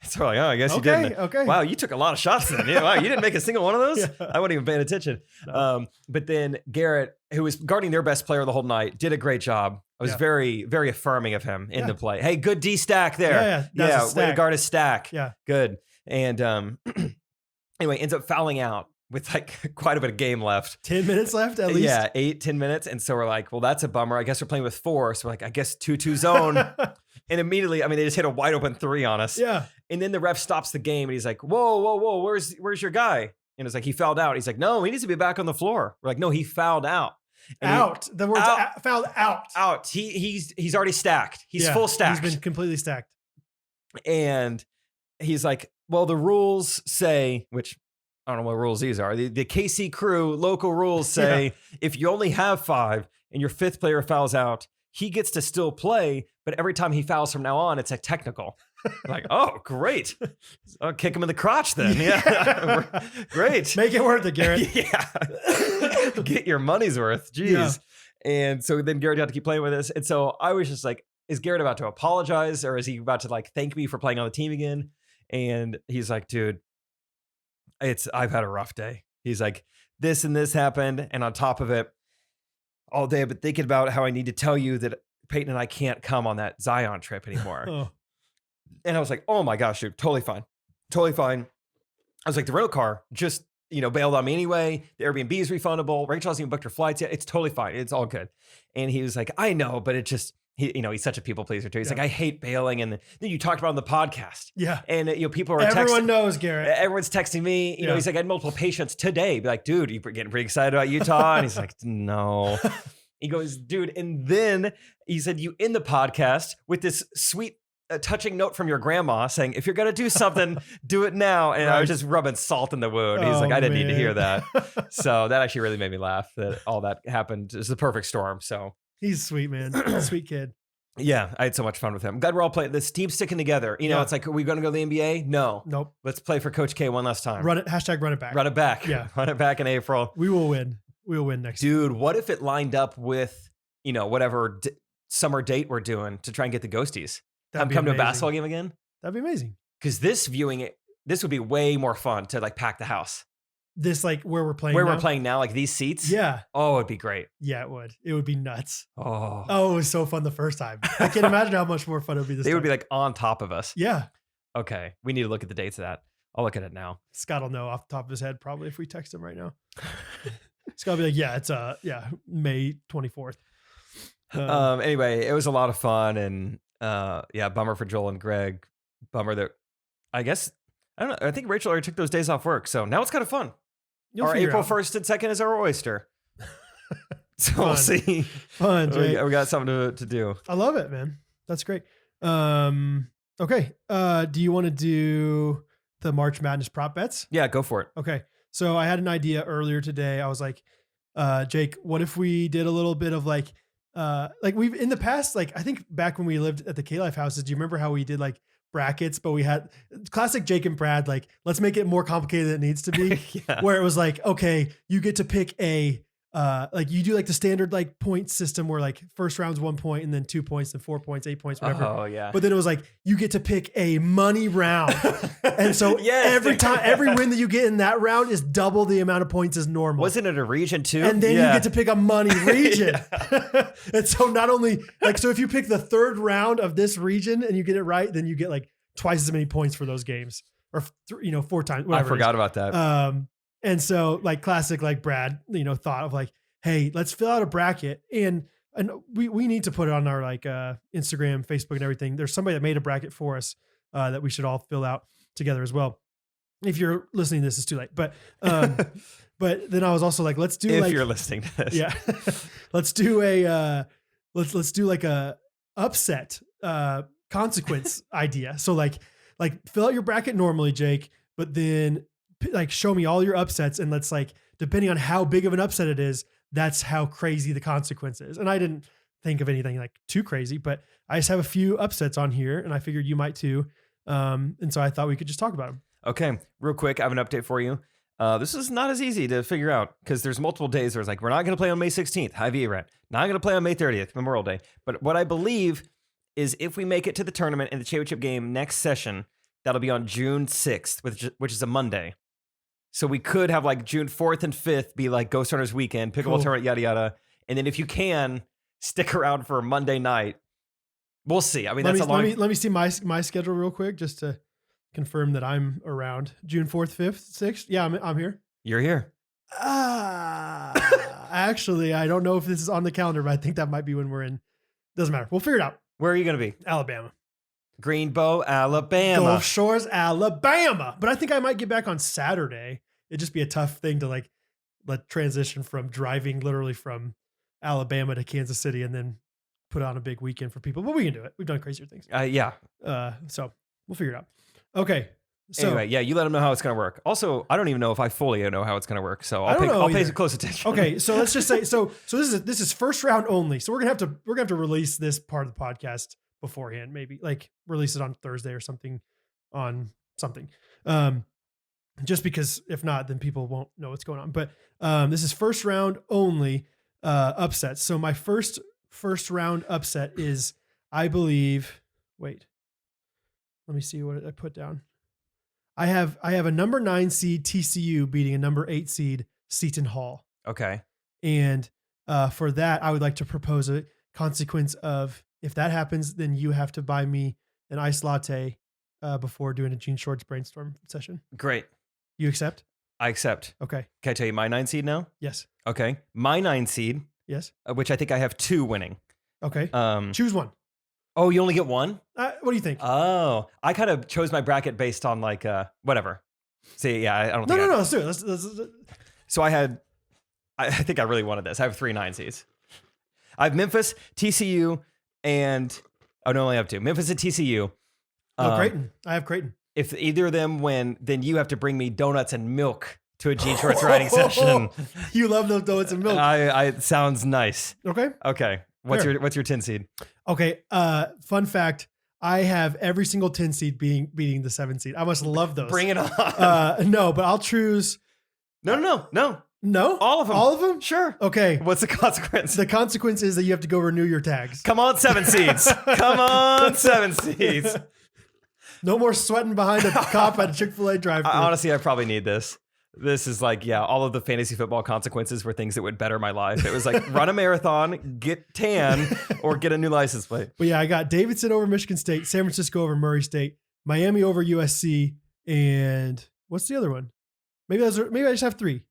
So we're like, oh, I guess you didn't. Okay. Wow, you took a lot of shots then. Yeah, wow, you didn't make a single one of those? Yeah. I wasn't even paying attention. No. But then Garrett, who was guarding their best player the whole night, did a great job. I was very, very affirming of him in the play. Hey, good D stack there. Yeah, way to guard his stack. Yeah. Good. And anyway, ends up fouling out with like quite a bit of game left. 10 minutes left at least? Yeah, 8-10 minutes. And so we're like, well, that's a bummer. I guess we're playing with 4. So we're like, I guess 2-2 zone. And immediately, I mean, they just hit a wide open 3 on us. Yeah. And then the ref stops the game and he's like, whoa, where's your guy? And it's like, he fouled out. He's like, no, he needs to be back on the floor. We're like, no, he fouled out. And the words fouled out. Out. He's already stacked. He's full stacked. He's been completely stacked. And he's like, well, the rules say, which I don't know what rules these are. The KC crew local rules say if you only have 5 and your 5th player fouls out, he gets to still play, but every time he fouls from now on, it's a technical. Like, oh, great. I'll kick him in the crotch then. Yeah. Great. Make it worth it, Garrett. Yeah. Get your money's worth. Jeez. Yeah. And so then Garrett had to keep playing with us. And so I was just like, is Garrett about to apologize or is he about to like thank me for playing on the team again? And he's like, dude, I've had a rough day. He's like, this and this happened. And on top of it, all day I've been thinking about how I need to tell you that Peyton and I can't come on that Zion trip anymore. And I was like, oh my gosh, dude, totally fine. Totally fine. I was like, the rental car just, bailed on me anyway. The Airbnb is refundable. Rachel hasn't even booked her flights yet. It's totally fine. It's all good. And he was like, I know, but it just, he's such a people pleaser too. He's like, I hate bailing. And then you talked about it on the podcast. Yeah. And people are Everyone knows, Garrett. Everyone's texting me. He's like, I had multiple patients today. Be like, dude, you're getting pretty excited about Utah. And he's like, no. He goes, dude. And then he said, you end the podcast with this sweet, touching note from your grandma saying, if you're going to do something, do it now. And I was just rubbing salt in the wound. He's like, I didn't need to hear that. So that actually really made me laugh that all that happened. It's the perfect storm. So he's sweet, man. Sweet kid. Yeah, I had so much fun with him. I'm glad we're all playing. This team's sticking together. It's like, are we going to go to the NBA? No. Nope. Let's play for Coach K one last time. Run it. Hashtag run it back. Run it back. Yeah. Run it back in April. We will win. We will win next year. Dude, what if it lined up with, whatever summer date we're doing to try and get the ghosties? Come to a basketball game again? That'd be amazing. Because this would be way more fun to like pack the house. This like where we're playing we're playing now, like these seats? Yeah. Oh, it'd be great. Yeah, it would. It would be nuts. Oh, it was so fun the first time. I can't imagine how much more fun it would be this time. They would be like on top of us. Yeah. Okay. We need to look at the dates of that. I'll look at it now. Scott will know off the top of his head probably if we text him right now. Scott will be like, yeah, it's May 24th. Anyway, it was a lot of fun and bummer for Joel and Greg. Bummer that I guess I don't know. I think Rachel already took those days off work, so now it's kind of fun. Our April 1st and 2nd is our oyster. So we'll see. Fun, Jake. We got something to do. I love it, man. That's great. Okay. Do you want to do the March Madness prop bets? Yeah, go for it. Okay. So I had an idea earlier today. I was like, Jake, what if we did a little bit of like we've in the past, like I think back when we lived at the K-Life houses, do you remember how we did like brackets, but we had classic Jake and Brad, like, let's make it more complicated than it needs to be. Where it was like, okay, you get to pick like you do like the standard like point system where like first round's 1 point and then 2 points and 4 points, 8 points, whatever. Oh yeah. But then it was like, you get to pick a money round. And so every win that you get in that round is double the amount of points as normal. Wasn't it a region too? And then you get to pick a money region. And so not only like, so if you pick the third round of this region and you get it right, then you get like twice as many points for those games or 4 times. I forgot about that. And so like classic, like Brad, thought of like, hey, let's fill out a bracket and we need to put it on our like Instagram, Facebook and everything. There's somebody that made a bracket for us that we should all fill out together as well. If you're listening to this, it's too late. But but then I was also like, let's do if you're listening to this. Yeah. Let's do let's do like a upset consequence idea. So like fill out your bracket normally, Jake, but then like show me all your upsets and let's like, depending on how big of an upset it is, that's how crazy the consequence is. And I didn't think of anything like too crazy, but I just have a few upsets on here and I figured you might too. And so I thought we could just talk about them. Okay. Real quick. I have an update for you. This is not as easy to figure out because there's multiple days where it's like, we're not going to play on May 16th, high V event. Not going to play on May 30th, Memorial Day. But what I believe is if we make it to the tournament and the championship game next session, That'll be on June 6th, which is a Monday. So we could have like June 4th and 5th be like Ghostrunners weekend, pickleball tournament, yada, yada. And then if you can, stick around for a Monday night. We'll see. I mean, let me see my schedule real quick just to confirm that I'm around. June 4th, 5th, 6th. Yeah, I'm here. You're here. Actually, I don't know if this is on the calendar, but I think that might be when we're in. Doesn't matter. We'll figure it out. Where are you going to be? Alabama. Greenbow, Alabama. Gulf Shores, Alabama. But I think I might get back on Saturday. It'd just be a tough thing to like let transition from driving literally from Alabama to Kansas City and then put on a big weekend for people. But we can do it. We've done crazier things. Yeah. So we'll figure it out. Okay. So anyway, yeah, you let them know how it's going to work. Also, I don't even know if I fully know how it's going to work, so I'll pay close attention. Okay, so let's just say this is first round only. So we're gonna have to release this part of the podcast beforehand, maybe like release it on Thursday or something on something. Just because if not, then people won't know what's going on. But this is first round only upsets. So my first round upset is, I believe. Wait, let me see what I put down. I have a number 9 seed TCU beating a number 8 seed Seton Hall. Okay. And for that, I would like to propose a consequence of, if that happens, then you have to buy me an iced latte before doing a Gene Shorts brainstorm session. Great. You accept? I accept. Okay. Can I tell you my 9 seed now? Yes. Okay. My 9 seed. Yes. Which I think I have 2 winning. Okay. Choose one. Oh, you only get one? What do you think? Oh, I kind of chose my bracket based on like whatever. See, yeah, I don't think. No. Let's do it. Let's. So I think I really wanted this. I have 3 9 seeds. I have Memphis, TCU, and I only have 2. Memphis and TCU. Creighton. I have Creighton. If either of them win, then you have to bring me donuts and milk to a Gene Shorts writing session. You love those donuts and milk. It sounds nice. Okay. Okay. What's your 10 seed? Okay. Fun fact. I have every single 10 seed beating the 7 seed. I must love those. Bring it on. No, but I'll choose. No. No? All of them. All of them? Sure. Okay. What's the consequence? The consequence is that you have to go renew your tags. Come on, 7 seeds. Come on, 7 seeds. No more sweating behind a cop at a Chick-fil-A drive-thru. Honestly, I probably need this. This is like, yeah, all of the fantasy football consequences were things that would better my life. It was like run a marathon, get tan, or get a new license plate. But yeah, I got Davidson over Michigan State, San Francisco over Murray State, Miami over USC, and what's the other one? Maybe I just have 3.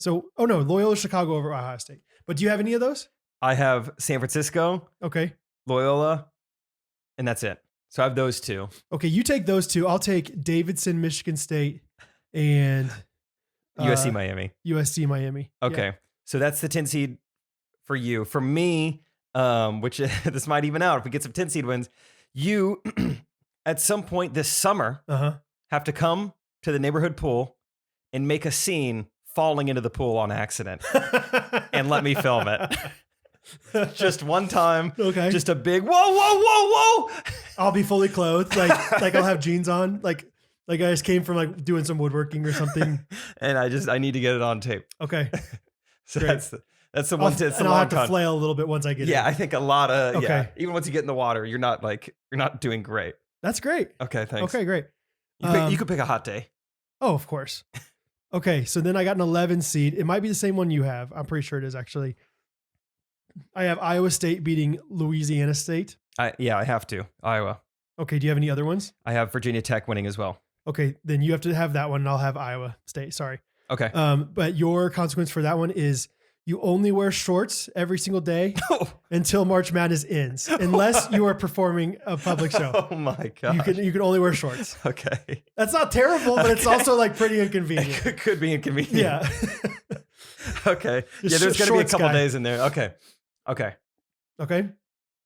So, Loyola Chicago over Ohio State. But do you have any of those? I have San Francisco, okay, Loyola, and that's it. So I have those 2. Okay, you take those 2. I'll take Davidson, Michigan State, and USC, Miami. USC, Miami. Okay, yeah. So that's the 10 seed for you. For me, which this might even out if we get some 10 seed wins, you at some point this summer have to come to the neighborhood pool and make a scene falling into the pool on accident and let me film it. Just one time. Okay. Just a big whoa. I'll be fully clothed. Like I'll have jeans on. Like I just came from like doing some woodworking or something. And I need to get it on tape. Okay. So great. that's the one. And I'll have to flail a little bit once I get in. I think a lot of, even once you get in the water, you're not doing great. That's great. Okay. Thanks. Okay, great. You could pick a hot day. Oh, of course. Okay. So then I got an 11 seed. It might be the same one you have. I'm pretty sure it is actually. I have Iowa State beating Louisiana State. I have to. Iowa. Okay. Do you have any other ones? I have Virginia Tech winning as well. Okay. Then you have to have that one and I'll have Iowa State. Sorry. Okay. But your consequence for that one is you only wear shorts every single day until March Madness ends, unless you are performing a public show. Oh my God. You can only wear shorts. Okay. That's not terrible, but it's also like pretty inconvenient. It could be inconvenient. Yeah. Okay. There's going to be a couple days in there. Okay.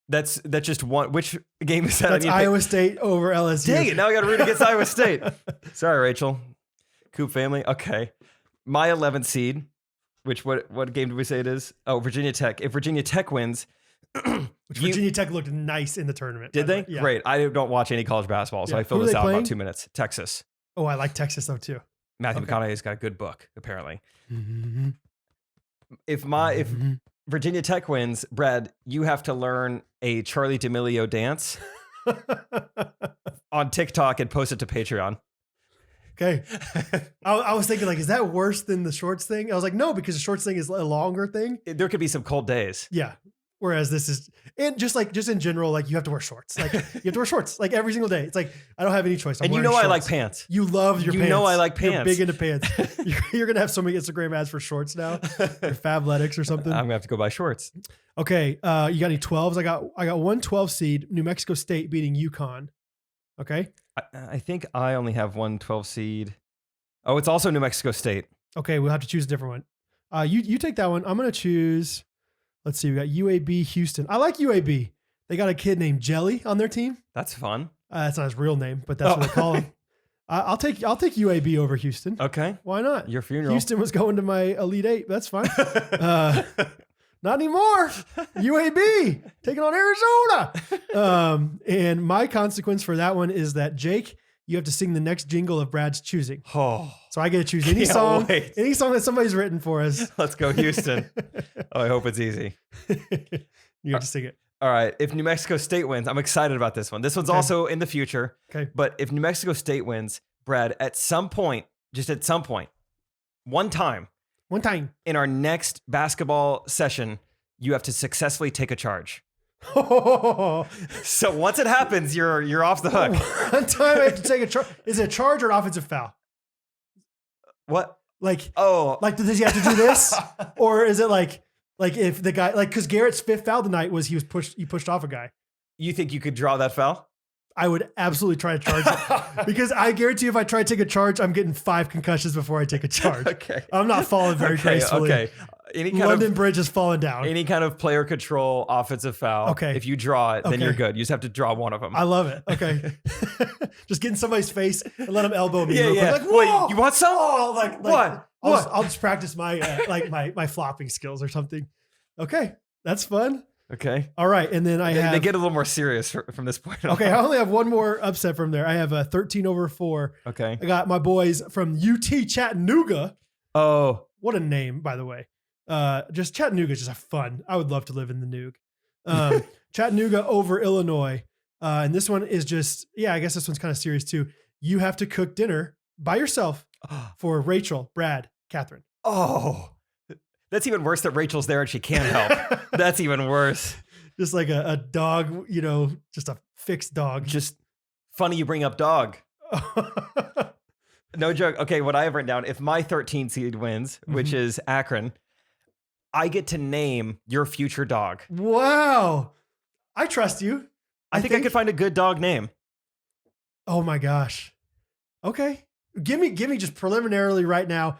That's just one. Which game is that? That's Iowa State over LSU. Dang it. Now I got to root against Iowa State. Sorry, Rachel. Coop family. Okay. My 11th seed, which what game did we say it is? Oh, Virginia Tech. If Virginia Tech wins. Virginia Tech looked nice in the tournament. Did they? Yeah. Great. I don't watch any college basketball, so I filled this out in about 2 minutes. Texas. Oh, I like Texas though too. Matthew McConaughey's got a good book, apparently. Mm-hmm. If Virginia Tech wins, Brad, you have to learn a Charlie D'Amelio dance on TikTok and post it to Patreon. Okay. I was thinking like, is that worse than the shorts thing? I was like, no, because the shorts thing is a longer thing. There could be some cold days. Yeah. Whereas this is, and just in general, like you have to wear shorts. Like you have to wear shorts like every single day. It's like, I don't have any choice. And you know, shorts. I like pants. You love your pants. You know, I like pants. You're big into pants. You're going to have so many Instagram ads for shorts now. Or Fabletics or something. I'm going to have to go buy shorts. Okay. You got any 12s? I got one 12 seed, New Mexico State beating UConn. Okay. I think I only have one 12 seed. Oh, it's also New Mexico State. Okay. We'll have to choose a different one. You take that one. I'm going to choose, let's see. We got UAB Houston. I like UAB. They got a kid named Jelly on their team. That's fun. That's not his real name, but that's what they call him. I'll take UAB over Houston. Okay. Why not? Your funeral. Houston was going to my Elite Eight. That's fine. Not anymore. UAB taking on Arizona. And my consequence for that one is that Jake, you have to sing the next jingle of Brad's choosing. Oh, so I get to choose any song that somebody's written for us. Let's go, Houston. Oh, I hope it's easy. You have to sing it. All right. If New Mexico State wins, I'm excited about this one. This one's also in the future. Okay. But if New Mexico State wins, Brad, at some point, one time in our next basketball session, you have to successfully take a charge. So once it happens, you're off the hook. One time I have to take a charge. Is it a charge or an offensive foul? What? Like does he have to do this? Or is it like if the guy, like, because Garrett's fifth foul tonight was he pushed off a guy. You think you could draw that foul? I would absolutely try to charge it because I guarantee you if I try to take a charge, I'm getting 5 concussions before I take a charge. Okay. I'm not falling very gracefully. Okay. London Bridge is falling down. Any kind of player control offensive foul. Okay. If you draw it, then you're good. You just have to draw one of them. I love it. Okay. Just get in somebody's face and let them elbow me. Yeah. Like, wait, you want some? Oh, what? I'll just practice my my flopping skills or something. Okay. That's fun. Okay. All right. And then they get a little more serious from this point on. Okay. I only have one more upset from there. I have a 13/4. Okay. I got my boys from UT Chattanooga. Oh, what a name, by the way. Just Chattanooga is just fun. I would love to live in the Noog. Chattanooga over Illinois. And this one is just, I guess this one's kind of serious too. You have to cook dinner by yourself for Rachel, Brad, Catherine. Oh, that's even worse that Rachel's there and she can't help. That's even worse. Just like a dog, just a fixed dog. Just funny you bring up dog. No joke. Okay, what I have written down, if my 13 seed wins, which is Akron, I get to name your future dog. Wow. I trust you. I think I could find a good dog name. Oh my gosh. Okay. Give me just preliminarily right now.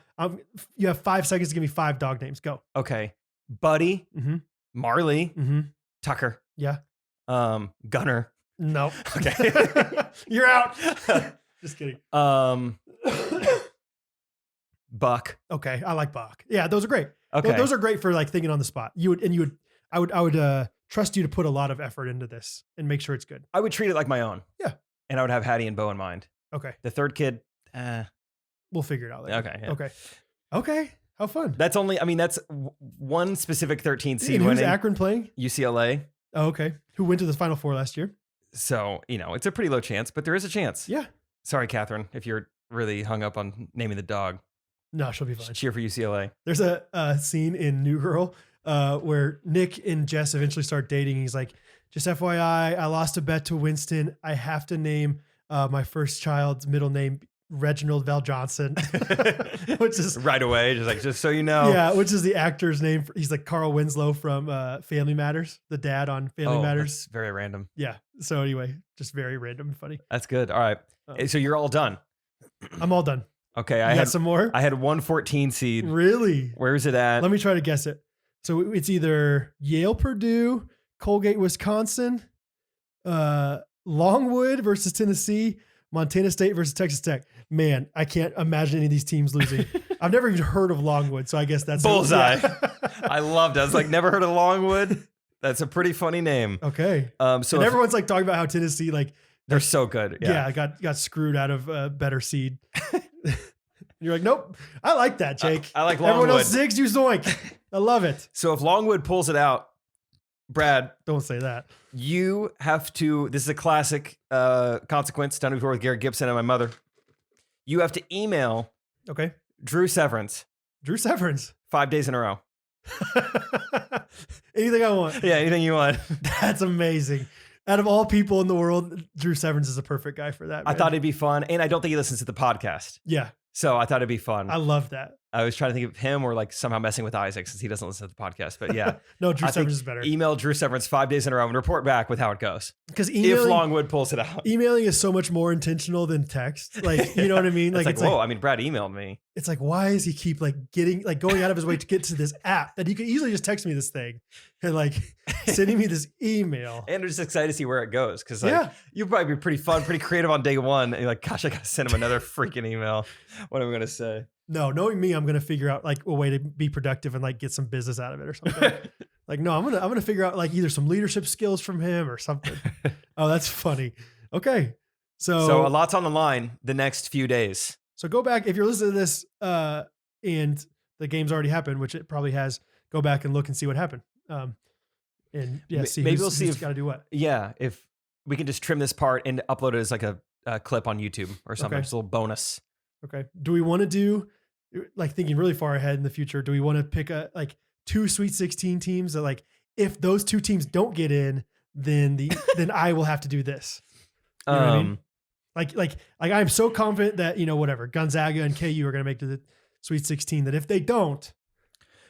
You have 5 seconds to give me 5 dog names. Go. Okay. Buddy, Marley, Tucker. Yeah. Gunner. No. Okay. You're out. Just kidding. Buck. Okay. I like Buck. Yeah, those are great. Okay. Those are great for like thinking on the spot. I would trust you to put a lot of effort into this and make sure it's good. I would treat it like my own. Yeah. And I would have Hattie and Bo in mind. Okay. The third kid, we'll figure it out later. Okay. Yeah. Okay. How fun. That's one specific 13 seed winning. Who's Akron playing? UCLA. Oh, okay. Who went to the Final Four last year? So, it's a pretty low chance, but there is a chance. Yeah. Sorry, Catherine, if you're really hung up on naming the dog. No, she'll be fine. Cheer for UCLA. There's a scene in New Girl where Nick and Jess eventually start dating. He's like, just FYI, I lost a bet to Winston. I have to name my first child's middle name Reginald Val Johnson, which is right away. Just so you know. Yeah. Which is the actor's name. He's like Carl Winslow from Family Matters, the dad on Family Matters. That's very random. Yeah. So anyway, just very random and funny. That's good. All right. So you're all done. I'm all done. Okay. I had some more. I had 114 seed. Really? Where is it at? Let me try to guess it. So it's either Yale, Purdue, Colgate, Wisconsin, Longwood versus Tennessee, Montana State versus Texas Tech. Man, I can't imagine any of these teams losing. I've never even heard of Longwood, so I guess that's bullseye. I loved it. I was like, never heard of Longwood. That's a pretty funny name. Okay. So everyone's like talking about how Tennessee, like they're so good. Yeah, got screwed out of a better seed. You're like, nope. I like that, Jake. I like Longwood. Everyone else zigs, you zoink. I love it. So if Longwood pulls it out, Brad, don't say that. You have to. This is a classic consequence done before with Garrett Gibson and my mother. You have to email. Okay. Drew Severance. 5 days in a row. Anything I want. Yeah, anything you want. That's amazing. Out of all people in the world, Drew Severance is a perfect guy for that. Man. I thought it'd be fun. And I don't think he listens to the podcast. Yeah. So I thought it'd be fun. I love that. I was trying to think of him or like somehow messing with Isaac since he doesn't listen to the podcast. But yeah. No, Drew Severance is better. Email Drew Severance 5 days in a row and report back with how it goes. Because if Longwood pulls it out. Emailing is so much more intentional than text. Like, you know what I mean? It's like, whoa, I mean, Brad emailed me. It's like, why does he keep going out of his way to get to this app that he could easily just text me this thing and like sending me this email. And I'm just excited to see where it goes. Cause like, you'll probably be pretty fun, pretty creative on day one. And you're like, gosh, I got to send him another freaking email. What am I going to say? No, knowing me, I'm going to figure out like a way to be productive and like get some business out of it or something. Like, no, I'm going to figure out like either some leadership skills from him or something. Oh, that's funny. Okay. So a lot's on the line the next few days. So go back, if you're listening to this and the game's already happened, which it probably has, go back and look and see what happened. And yeah, see maybe we'll see who's got to do what. Yeah, if we can just trim this part and upload it as like a clip on YouTube or something, just a little bonus. Okay. Do we want to do, like thinking really far ahead in the future, do we want to pick like 2 Sweet 16 teams that like, if those 2 teams don't get in, then then I will have to do this. You know what I mean? Like I'm so confident that, whatever, Gonzaga and KU are going to make to the Sweet 16 that if they don't,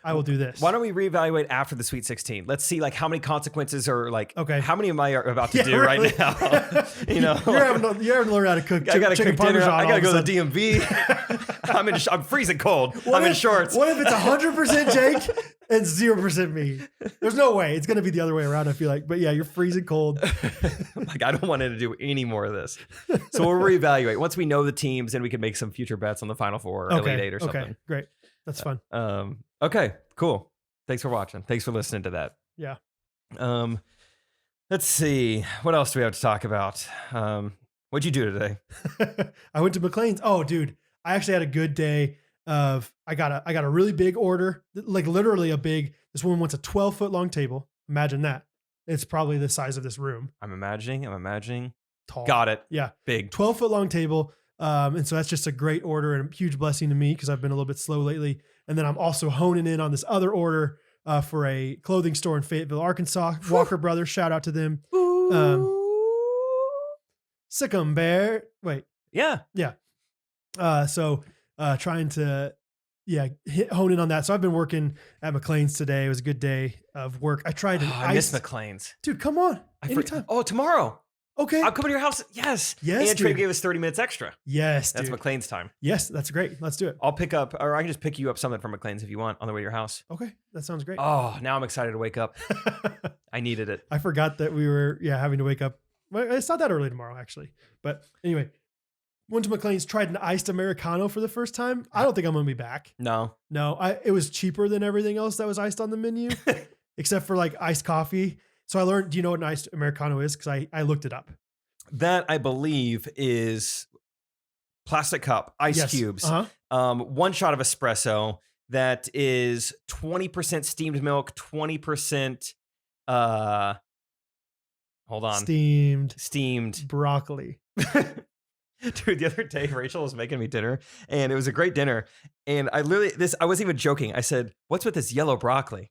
I will do this. Why don't we reevaluate after the Sweet 16? Let's see like how many consequences are like, okay, how many am I about to do right now? You're having to learn how to cook. I got to cook dinner. I got to go to the DMV. I'm freezing cold. I'm in shorts. What if it's 100% Jake and 0% me? There's no way. It's going to be the other way around, I feel like. But yeah, you're freezing cold. Like, I don't want to do any more of this. So we'll reevaluate. Once we know the teams, then we can make some future bets on the Final Four or Elite Eight or something. Okay, great. That's fun. Okay, cool. Thanks for watching. Thanks for listening to that. Yeah. Let's see. What else do we have to talk about? What'd you do today? I went to McLean's. Oh, dude. I actually had a good day of, I got a really big order, like literally this woman wants a 12-foot long table. Imagine that. It's probably the size of this room. I'm imagining. Tall. Got it. Yeah. Big. 12-foot long table. And so that's just a great order and a huge blessing to me because I've been a little bit slow lately. And then I'm also honing in on this other order for a clothing store in Fayetteville, Arkansas. Walker Brothers, shout out to them. Sick'em Bear. Wait. Yeah. So trying to, hone in on that. So I've been working at McLean's today. It was a good day of work. I tried I miss McLean's. Dude, come on. Anytime. Tomorrow. Okay. I'm coming to your house. Yes. And Trey gave us 30 minutes extra. Yes, That's McLean's time. Yes, that's great. Let's do it. I'll pick up, or I can just pick you up something from McLean's if you want on the way to your house. Okay. That sounds great. Oh, now I'm excited to wake up. I needed it. I forgot that we were having to wake up. Well, it's not that early tomorrow, actually. But anyway, went to McLean's, tried an iced Americano for the first time. I don't think I'm going to be back. No. It was cheaper than everything else that was iced on the menu, except for like iced coffee. So I learned, do you know what an iced Americano is? Because I looked it up. That, I believe, is plastic cup, ice cubes, 1 shot of espresso. That is 20% steamed milk, 20%, hold on. Steamed. Broccoli. Dude, the other day, Rachel was making me dinner, and it was a great dinner. And I wasn't even joking. I said, "What's with this yellow broccoli?"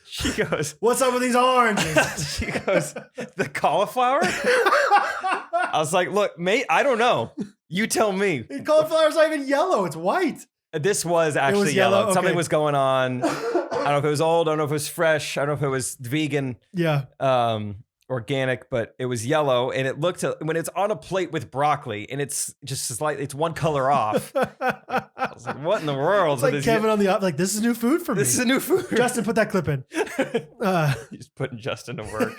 She goes, "What's up with these oranges?" She goes, "The cauliflower?" I was like, "Look, mate, I don't know. You tell me." Cauliflower's not even yellow. It's white. This was actually yellow. Okay. Something was going on. I don't know if it was old. I don't know if it was fresh. I don't know if it was vegan. Yeah. Organic, but it was yellow, and it looked when it's on a plate with broccoli, and it's just like it's 1 color off. I was like, "What in the world?" It's like Kevin on the like, "This is new food for me." This is a new food. Justin, put that clip in. He's putting Justin to work.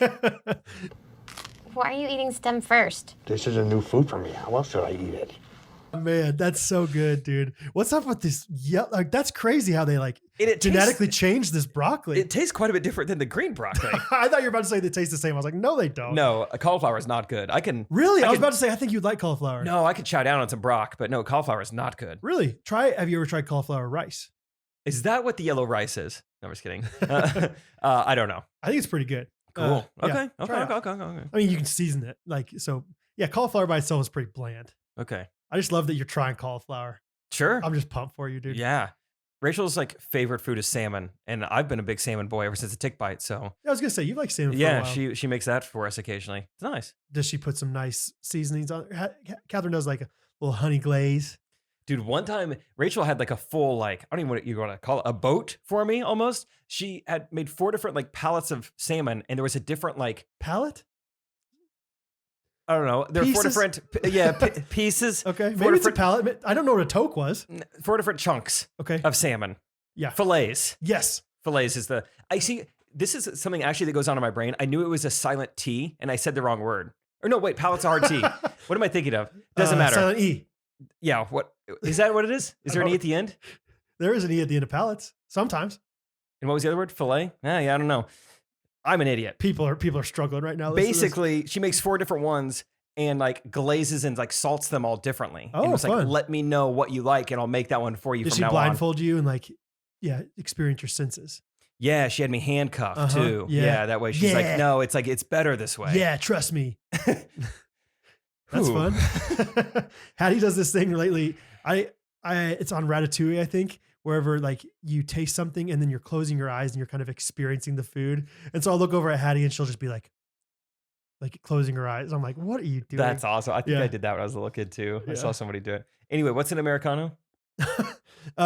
Why are you eating stem first? This is a new food for me. How else should I eat it? Man, that's so good, dude. What's up with this? Like, that's crazy how they genetically changed this broccoli. It tastes quite a bit different than the green broccoli. I thought you were about to say they taste the same. I was like, no, they don't. No, a cauliflower is not good. Really? I was about to say, I think you'd like cauliflower. No, I could chow down on some brock, but no, cauliflower is not good. Really? Have you ever tried cauliflower rice? Is that what the yellow rice is? No, I'm just kidding. I don't know. I think it's pretty good. Cool. Yeah, Okay. I mean, you can season it. Like, so yeah, cauliflower by itself is pretty bland. Okay. I just love that you're trying cauliflower. Sure. I'm just pumped for you, dude. Yeah. Rachel's like favorite food is salmon, and I've been a big salmon boy ever since the tick bite. So I was gonna say you like salmon. For a yeah, while. she makes that for us occasionally. It's nice. Does she put some nice seasonings on? Catherine does like a little honey glaze. Dude, one time Rachel had like a full like I don't even know what you want to call it, a boat for me almost. She had made 4 different like pallets of salmon, and there was a different like pallet. I don't know. There pieces? were 4 different pieces. Okay, maybe it's a pallet. I don't know what a toque was. 4 different chunks. Okay. Of salmon. Yeah. Fillets. Yes. Fillets is I see. This is something actually that goes on in my brain. I knew it was a silent T, and I said the wrong word. Or no, wait, pallet's a hard T. What am I thinking of? Doesn't matter. Silent E. Yeah. What is that? What it is? Is there an E at the end? There is an E at the end of pallets sometimes. And what was the other word? Fillet? Yeah, I don't know. I'm an idiot. People are struggling right now. Basically, she makes 4 different ones and like glazes and like salts them all differently. Oh, and it's fun. like, let me know what you like, and I'll make that one for you. Did from she now blindfold on. you and like, experience your senses? Yeah, she had me handcuffed too. Yeah. That way she's like, no, it's like it's better this way. Yeah, trust me. That's fun. Hattie does this thing lately. It's on Ratatouille, I think, wherever like you taste something and then you're closing your eyes and you're kind of experiencing the food. And so I'll look over at Hattie and she'll just be like closing her eyes. I'm like, what are you doing? That's awesome. I think I did that when I was a little kid too. I saw somebody do it. Anyway, what's an Americano?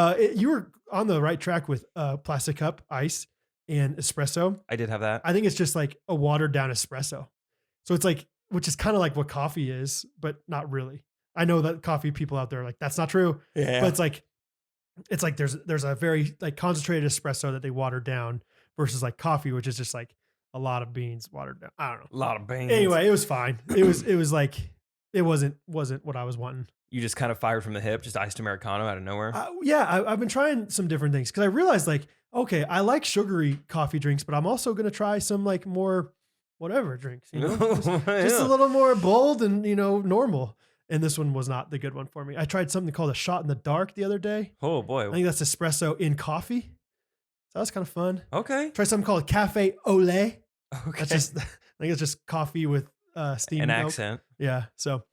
You were on the right track with plastic cup, ice, and espresso. I did have that. I think it's just like a watered down espresso. So it's like, which is kind of like what coffee is, but not really. I know that coffee people out there are like, that's not true. Yeah. But it's like there's a very like concentrated espresso that they water down versus like coffee, which is just like a lot of beans watered down. I don't know. A lot of beans. Anyway, it was fine. It was like it wasn't what I was wanting. You just kind of fired from the hip, just iced Americano out of nowhere. I've been trying some different things because I realized like, okay, I like sugary coffee drinks, but I'm also gonna try some like more whatever drinks, just a little more bold and normal. And this one was not the good one for me. I tried something called a shot in the dark the other day. Oh boy, I think that's espresso in coffee. So that was kind of fun. Okay. Tried something called cafe au lait. Okay. That's just, I think it's just coffee with steamed milk. Accent. Yeah. So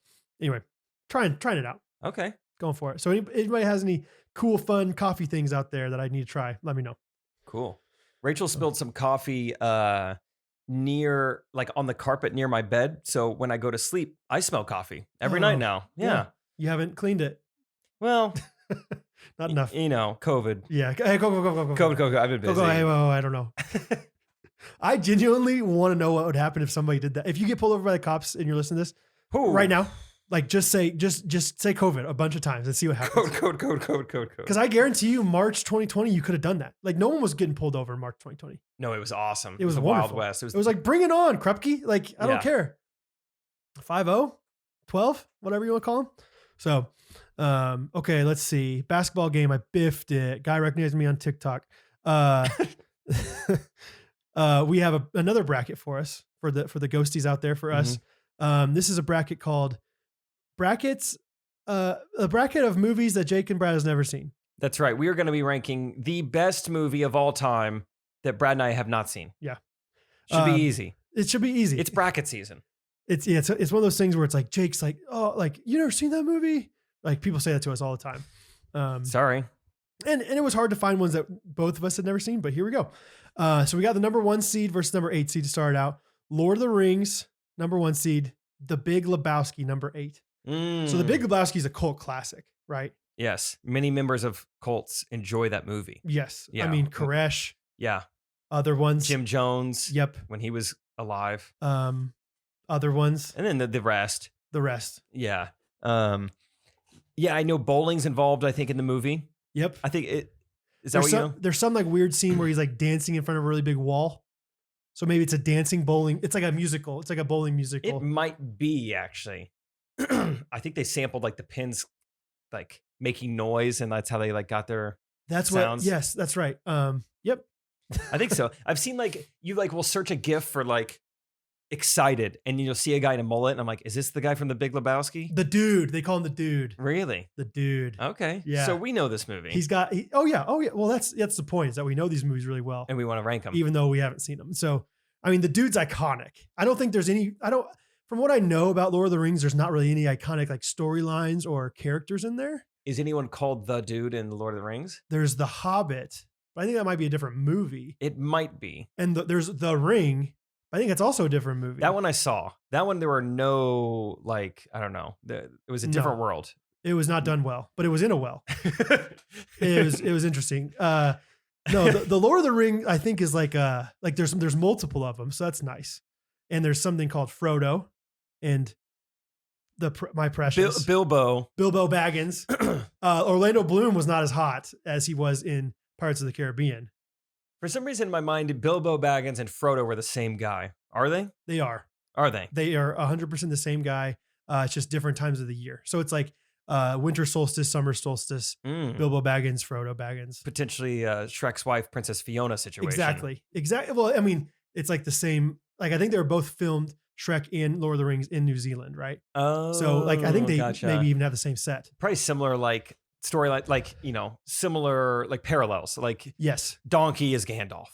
anyway, trying it out. Okay. Going for it. So anybody has any cool, fun coffee things out there that I need to try, let me know. Cool. Rachel spilled some coffee near, like on the carpet near my bed. So when I go to sleep, I smell coffee every night now. Yeah. You haven't cleaned it. Well, not enough. COVID. Yeah. Hey, go. COVID. I've been busy. Go. Hey, well, I don't know. I genuinely want to know what would happen if somebody did that. If you get pulled over by the cops and you're listening to this right now, like just say COVID a bunch of times and see what happens. Code. Because I guarantee you, March 2020, you could have done that. Like no one was getting pulled over in March 2020. No, it was awesome. It was the wonderful. Wild West. It was like, bring it on, Krupke. Like, I don't care. 5-0, 12, whatever you want to call them. So, okay, let's see. Basketball game. I biffed it. Guy recognized me on TikTok. We have another bracket for us for the ghosties out there for us. This is a bracket called brackets, a bracket of movies that Jake and Brad has never seen. That's right. We are going to be ranking the best movie of all time that Brad and I have not seen. Yeah. Should be easy. It should be easy. It's bracket season. It's one of those things where it's like, Jake's like, oh, like, you never seen that movie? Like people say that to us all the time. Sorry. And it was hard to find ones that both of us had never seen, but here we go. So we got the number 1 seed versus number 8 seed to start out. Lord of the Rings, number 1 seed. The Big Lebowski, number 8. So The Big Lebowski is a cult classic, right? Yes. Many members of cults enjoy that movie. Yes. Yeah. I mean, Koresh. Yeah. Other ones. Jim Jones. Yep. When he was alive. Other ones. And then the rest. The rest. Yeah. Yeah, I know bowling's involved, I think, in the movie. Yep. I think is that what you know? There's some like weird scene where he's like dancing in front of a really big wall. So maybe it's a dancing bowling. It's like a musical. It's like a bowling musical. It might be actually. I think they sampled like the pins like making noise, and that's how they like got their sounds. Yes, that's right. Yep. I think so. I've seen like you like will search a GIF for like excited, and you'll see a guy in a mullet, and I'm like, is this the guy from The Big Lebowski? The dude. They call him the dude. Really? The dude. Okay. Yeah. So we know this movie. Oh yeah. Well, that's the point, is that we know these movies really well, and we want to rank them, even though we haven't seen them. So, I mean, the dude's iconic. I don't think there's any. From what I know about Lord of the Rings, there's not really any iconic like storylines or characters in there. Is anyone called the dude in Lord of the Rings? There's the Hobbit, but I think that might be a different movie. It might be. And there's the Ring. I think it's also a different movie. That one I saw. That one there were no I don't know. It was a different world. It was not done well, but it was in a well. It was interesting. No, the Lord of the Ring I think is like there's multiple of them, so that's nice. And there's something called Frodo, and my precious Bilbo Baggins. Orlando Bloom was not as hot as he was in Pirates of the Caribbean. For some reason in my mind, Bilbo Baggins and Frodo were the same guy. Are they? They are. Are they? They are 100% the same guy. It's just different times of the year. So it's like winter solstice, summer solstice, Bilbo Baggins, Frodo Baggins. Potentially Shrek's wife, Princess Fiona situation. Exactly. Well, I mean, it's like the same. Like, I think they were both filmed, Shrek and Lord of the Rings, in New Zealand, right? Oh. So like, I think they gotcha. maybe even have the same set. Probably similar like story, similar like parallels. Like yes, Donkey is Gandalf.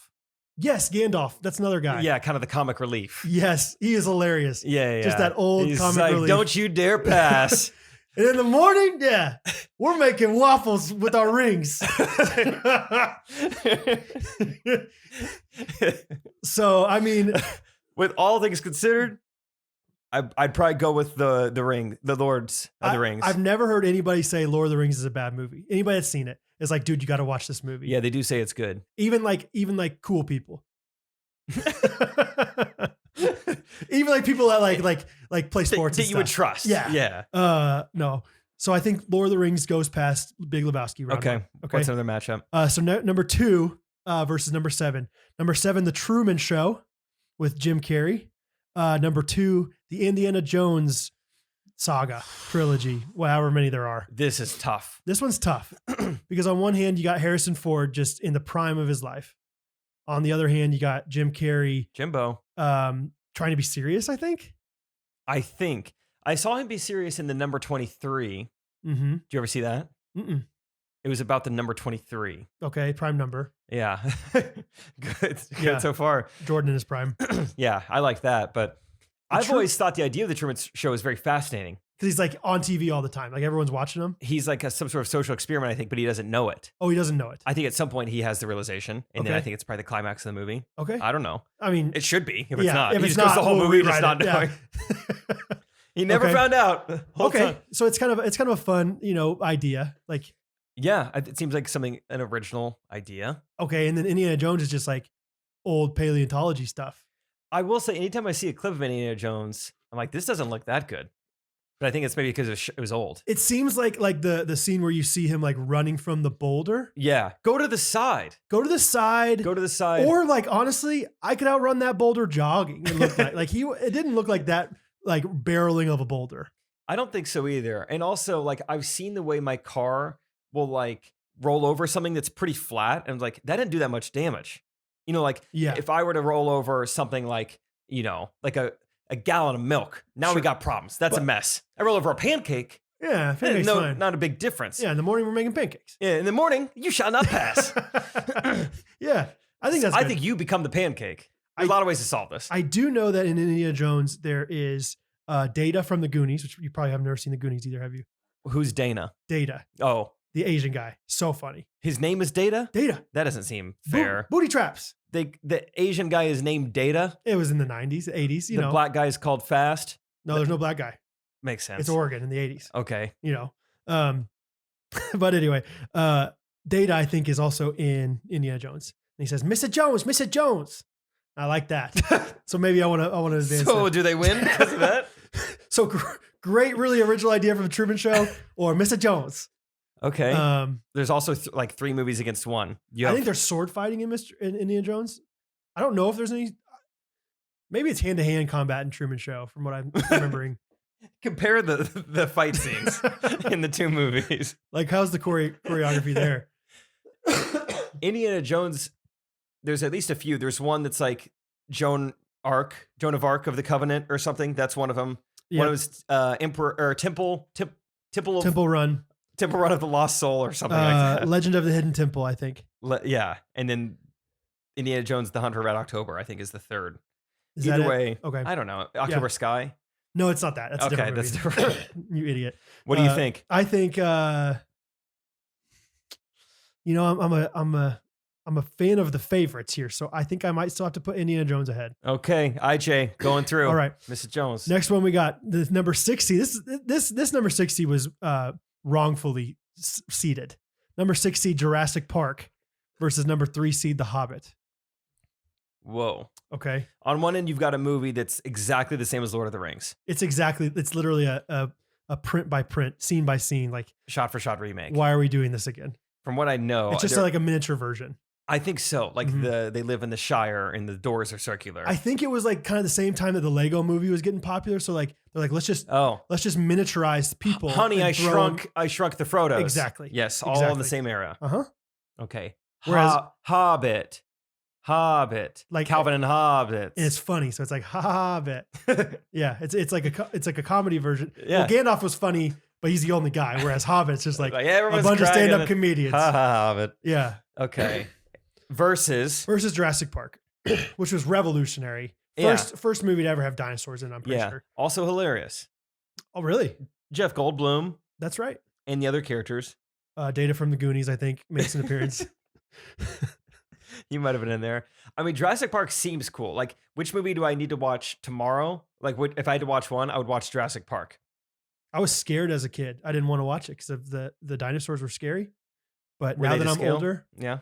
Yes, Gandalf. That's another guy. Yeah, kind of the comic relief. Yes, he is hilarious. Yeah. Just that old He's comic like, relief. don't you dare pass. And in the morning, yeah, we're making waffles with our rings. So, I mean, with all things considered, I'd probably go with the ring, the Lords of the Rings. I've never heard anybody say Lord of the Rings is a bad movie. Anybody that's seen it is like, dude, you got to watch this movie. Yeah, they do say it's good. Even like cool people. Even like people that like play sports that you would trust. Yeah. No. So I think Lord of the Rings goes past Big Lebowski. Okay. What's another matchup? So number 2 versus number 7. Number 7, The Truman Show with Jim Carrey. Number 2, the Indiana Jones saga trilogy, however many there are. This is tough. This one's tough because on one hand, you got Harrison Ford just in the prime of his life. On the other hand, you got Jim Carrey. Jimbo. Trying to be serious, I think. I saw him be serious in the number 23. Mm-hmm. Did you ever see that? Mm-mm. It was about the number 23. Okay, prime number. Yeah. Good so far. Jordan in his prime. Yeah, I like that. But I've always thought the idea of the Truman Show is very fascinating. Because he's like on TV all the time. Like everyone's watching him. He's like some sort of social experiment, I think, but he doesn't know it. Oh, he doesn't know it. I think at some point he has the realization. And then I think it's probably the climax of the movie. Okay. I don't know. I mean, it should be. If it's not, if he it's just goes not, the whole movie just not knowing. Yeah. He never found out. Okay. So it's kind of a fun, idea. Like, yeah, it seems like an original idea. Okay. And then Indiana Jones is just like old paleontology stuff. I will say, anytime I see a clip of Indiana Jones, I'm like, this doesn't look that good. But I think it's maybe because it was old. It seems like the scene where you see him like running from the boulder. Yeah. Go to the side. Or like, honestly, I could outrun that boulder jogging. It looked it didn't look like that, like barreling of a boulder. I don't think so either. And also, like, I've seen the way my car will like roll over something that's pretty flat. And like, that didn't do that much damage. If I were to roll over something like, like a gallon of milk, now we got problems. That's a mess. I roll over a pancake. Yeah, pancakes fine. Not a big difference. Yeah, in the morning we're making pancakes. Yeah, in the morning you shall not pass. Yeah, I think that's. I think you become the pancake. There's a lot of ways to solve this. I do know that in Indiana Jones there is Data from the Goonies, which you probably have never seen the Goonies either, have you? Who's Dana? Data. Oh, the Asian guy. So funny. His name is Data? Data. That doesn't seem fair. Booty traps. The Asian guy is named Data. It was in the 90s, 80s, The black guy is called Fast. No, there's no black guy. Makes sense. It's Oregon in the 80s. Okay. But anyway, Data, I think, is also in Indiana Jones. And he says, Mr. Jones. I like that. So maybe I want to advance. So that. Do they win because of that? So great, really original idea from the Truman Show or Mr. Jones. Okay. There's also 3 movies against 1. I think there's sword fighting in Indiana Jones. I don't know if there's any. Maybe it's hand-to-hand combat in Truman Show, from what I'm remembering. Compare the fight scenes in the 2 movies. Like, how's the choreography there? Indiana Jones, there's at least a few. There's one that's like Joan Joan of Arc of the Covenant or something. That's one of them. Yep. One was Emperor or Temple Run. Temple Run of the Lost Soul or something like that. Legend of the Hidden Temple, I think. Yeah, and then Indiana Jones: The Hunt for Red October, I think, is the third. Is Either that way, okay. I don't know. October Sky. No, it's not that. That's okay. a different That's movie. different. You idiot. What do you think? I think I'm a fan of the favorites here, so I think I might still have to put Indiana Jones ahead. Okay, IJ going through. All right, Mrs. Jones. Next one we got the number 60. This number 60 was wrongfully seeded. Number 60, Jurassic Park versus number 3 seed, The Hobbit. Whoa. Okay. On one end, you've got a movie that's exactly the same as Lord of the Rings. It's literally a print by print, scene by scene, like shot for shot remake. Why are we doing this again? From what I know, it's just like a miniature version. I think so. Like they live in the Shire and the doors are circular. I think it was like kind of the same time that the Lego movie was getting popular. So like they're like, let's just miniaturize people. Honey, I shrunk the Frodos. Exactly. Yes, all in the same era. Okay. Whereas Hobbit, like Calvin and Hobbit. And it's funny, so it's like Hobbit. Yeah, it's like a comedy version. Yeah. Well, Gandalf was funny, but he's the only guy. Whereas Hobbit's just like a everyone's bunch of crying stand-up comedians. Hobbit. Yeah. Okay. Versus Jurassic Park, which was revolutionary. First movie to ever have dinosaurs in, I'm pretty sure. Also hilarious. Oh, really? Jeff Goldblum. That's right. And the other characters. Data from the Goonies, I think, makes an appearance. You might have been in there. I mean, Jurassic Park seems cool. Like, which movie do I need to watch tomorrow? Like, if I had to watch one, I would watch Jurassic Park. I was scared as a kid. I didn't want to watch it because of the dinosaurs were scary. But Were now they that to I'm scale? older, Yeah.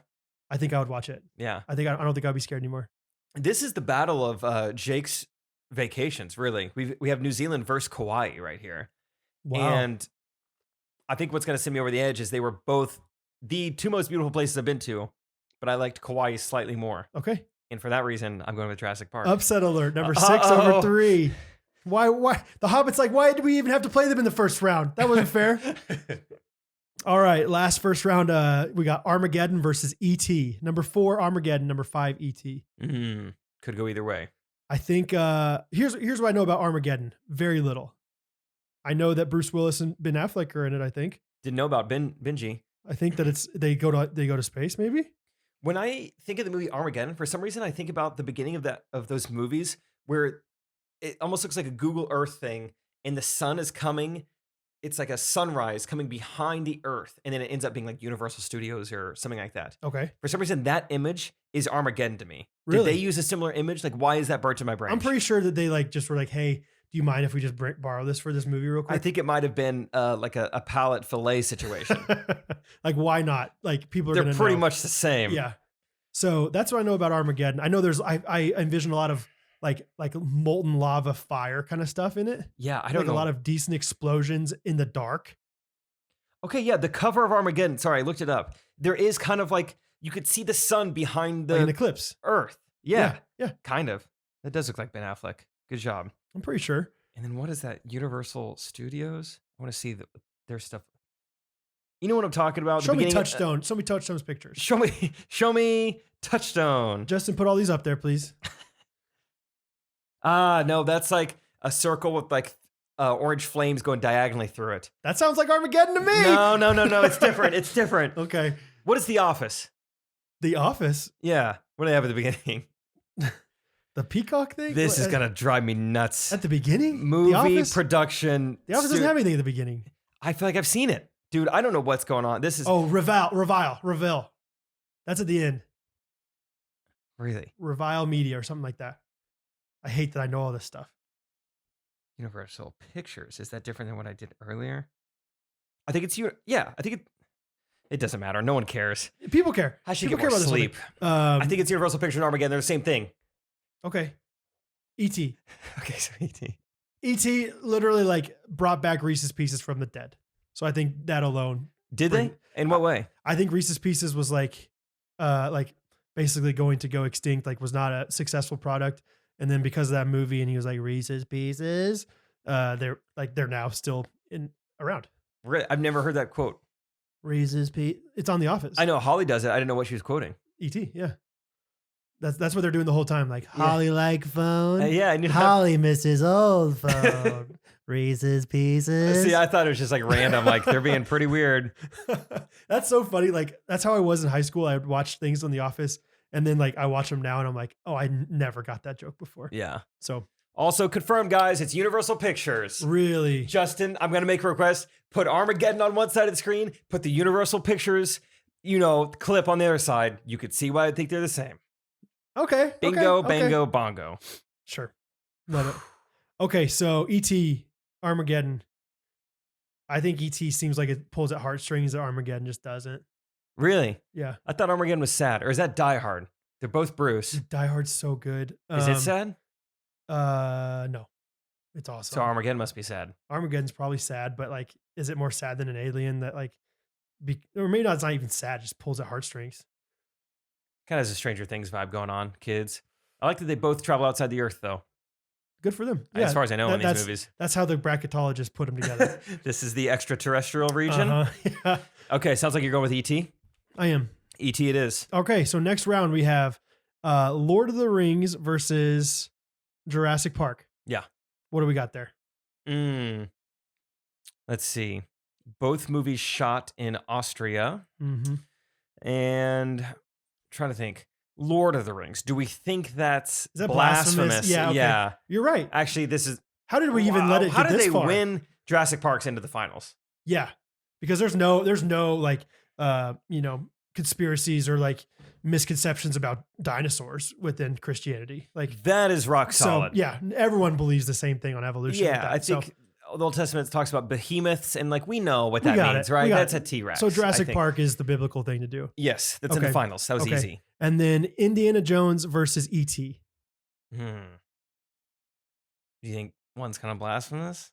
I think I would watch it. Yeah. I don't think I'd be scared anymore. This is the battle of Jake's vacations, really. We have New Zealand versus Kauai right here. Wow. And I think what's going to send me over the edge is they were both the two most beautiful places I've been to, but I liked Kauai slightly more. Okay. And for that reason, I'm going with Jurassic Park. Upset alert. Number 6 over 3. Why? The Hobbit's like, why did we even have to play them in the first round? That wasn't fair. All right. Last first round, we got Armageddon versus E.T. Number 4, Armageddon. Number 5, E.T. Could go either way. I think here's what I know about Armageddon. Very little. I know that Bruce Willis and Ben Affleck are in it, I think. Didn't know about Benji. I think that they go to space, maybe. When I think of the movie Armageddon, for some reason I think about the beginning of those movies where it almost looks like a Google Earth thing and the sun is coming. It's like a sunrise coming behind the earth, and then it ends up being like Universal Studios or something like that. Okay. For some reason, that image is Armageddon to me. Really? Did they use a similar image? Like, why is that burnt in my brain? I'm pretty sure that they like just were like, hey, do you mind if we just borrow this for this movie real quick? I think it might have been like a palette fillet situation. Like, why not? Like, they're pretty much the same. Yeah. So that's what I know about Armageddon. I know I envision a lot of like molten lava fire kind of stuff in it. Yeah, I don't know. A lot of decent explosions in the dark. Okay, yeah, the cover of Armageddon. Sorry, I looked it up. There is kind of like you could see the sun behind the like an eclipse. Earth. Yeah, yeah, kind of. That does look like Ben Affleck. Good job. I'm pretty sure. And then what is that? Universal Studios. I want to see their stuff. You know what I'm talking about? Show me Touchstone. Show me Touchstone's pictures. Show me Touchstone. Justin, put all these up there, please. No, that's like a circle with like orange flames going diagonally through it. That sounds like Armageddon to me. No. It's different. It's different. Okay. What is The Office? The Office? Yeah. What do they have at the beginning? The peacock thing? This is going to drive me nuts. At the beginning? Movie production. The Office doesn't have anything at the beginning. I feel like I've seen it. Dude, I don't know what's going on. This is... Oh, Revile. That's at the end. Really? Revile Media or something like that. I hate that I know all this stuff. Universal Pictures. Is that different than what I did earlier? I think it's I think it doesn't matter. No one cares. People care. I should People get more care about sleep. I think it's Universal Pictures and Armageddon. They're the same thing. Okay. E.T. Okay, so E.T. E.T. literally like brought back Reese's Pieces from the dead. So I think that alone. Did they? In what way? I think Reese's Pieces was like basically going to go extinct, like was not a successful product. And then because of that movie, and he was like Reese's Pieces, they're now still around. I've never heard that quote. Reese's Pieces. It's on The Office. I know Holly does it. I didn't know what she was quoting. E.T. Yeah. That's what they're doing the whole time. Like Holly like phone. Yeah, I knew Holly misses old phone. Reese's Pieces. See, I thought it was just like random. Like they're being pretty weird. That's so funny. Like that's how I was in high school. I would watch things on The Office, and then like I watch them now, and I'm like, oh, I never got that joke before. Yeah. So also confirmed, guys, it's Universal Pictures. Really, Justin, I'm gonna make a request. Put Armageddon on one side of the screen. Put the Universal Pictures, clip on the other side. You could see why I think they're the same. Okay. Bingo, okay. bango, bongo. Sure. Love it. Okay, so E.T. Armageddon. I think E.T. seems like it pulls at heartstrings that Armageddon just doesn't. Really? Yeah. I thought Armageddon was sad. Or is that Die Hard? They're both Bruce. Die Hard's so good. Is it sad? No. It's awesome. So Armageddon must be sad. Armageddon's probably sad, but like, is it more sad than an alien that like, or maybe not, it's not even sad, just pulls at heartstrings. Kind of has a Stranger Things vibe going on, kids. I like that they both travel outside the Earth, though. Good for them. As far as I know in these movies. That's how the bracketologists put them together. This is the extraterrestrial region? Yeah. Okay, sounds like you're going with E.T.? I am. E.T. it is. Okay, so next round we have Lord of the Rings versus Jurassic Park. Yeah. What do we got there? Let's see. Both movies shot in Austria. Mm-hmm. And trying to think. Lord of the Rings. Do we think that's Is that blasphemous? Yeah, okay. Yeah. You're right. Actually, this is... How did we even let it How get did this they far? win Jurassic Park's into the finals? Yeah. Because there's no like conspiracies or like misconceptions about dinosaurs within Christianity. Like that is rock solid. So yeah, everyone believes the same thing on evolution. Yeah, I think the Old Testament talks about behemoths, and like we know what that means, it. right? That's a T-Rex. So Jurassic Park is the biblical thing to do. Yes, that's in the finals. That was easy. And then Indiana Jones versus E.T. Do you think one's kind of blasphemous?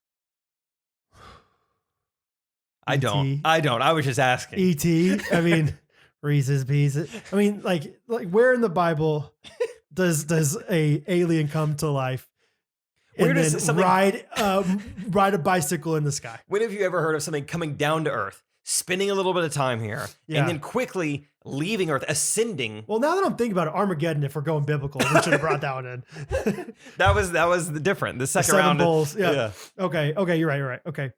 I don't. I was just asking. E.T. I mean, Reese's Pieces. I mean, like where in the Bible does a alien come to life? Where and does then something ride a bicycle in the sky? When have you ever heard of something coming down to Earth, spending a little bit of time here, and then quickly leaving Earth, ascending? Well, now that I'm thinking about it, Armageddon, if we're going biblical, we should have brought that one in. that was the different. The second Seven round. Bowls. Yeah. Okay. You're right. Okay.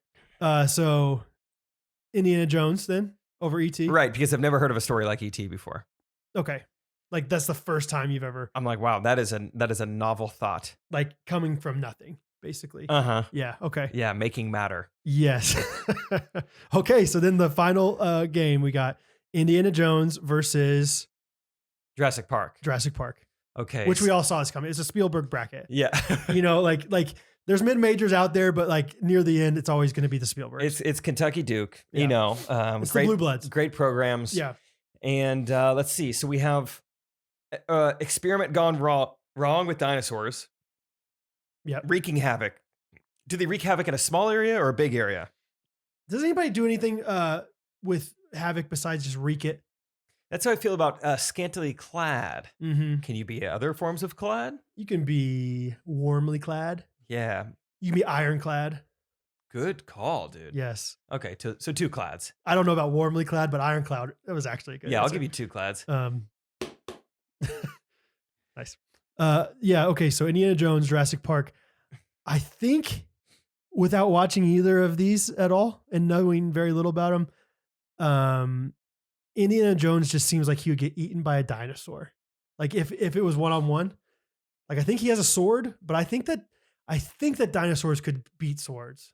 So Indiana Jones then over E.T. Right, because I've never heard of a story like E.T. before. Okay. Like that's the first time you've ever. I'm like, wow, that is a novel thought. Like coming from nothing, basically. Yeah. Okay. Yeah, making matter. Yes. Okay. So then the final game, we got Indiana Jones versus Jurassic Park. Okay. Which we all saw is coming. It's a Spielberg bracket. Yeah. like there's mid majors out there, but like near the end, it's always going to be the Spielberg. It's Kentucky Duke. Yeah. It's great the Blue Bloods. Great programs. Yeah. And let's see. So we have experiment gone wrong with dinosaurs. Yeah. Wreaking havoc. Do they wreak havoc in a small area or a big area? Does anybody do anything with havoc besides just wreak it? That's how I feel about scantily clad. Mm-hmm. Can you be other forms of clad? You can be warmly clad. Yeah. You can be ironclad. Good call, dude. Yes. Okay, so two clads. I don't know about warmly clad, but ironclad, that was actually a good. Yeah, answer. I'll give you two clads. Nice. Yeah, okay, so Indiana Jones, Jurassic Park. I think without watching either of these at all and knowing very little about them, Indiana Jones just seems like he would get eaten by a dinosaur. Like if it was one-on-one, like I think he has a sword, but I think that dinosaurs could beat swords.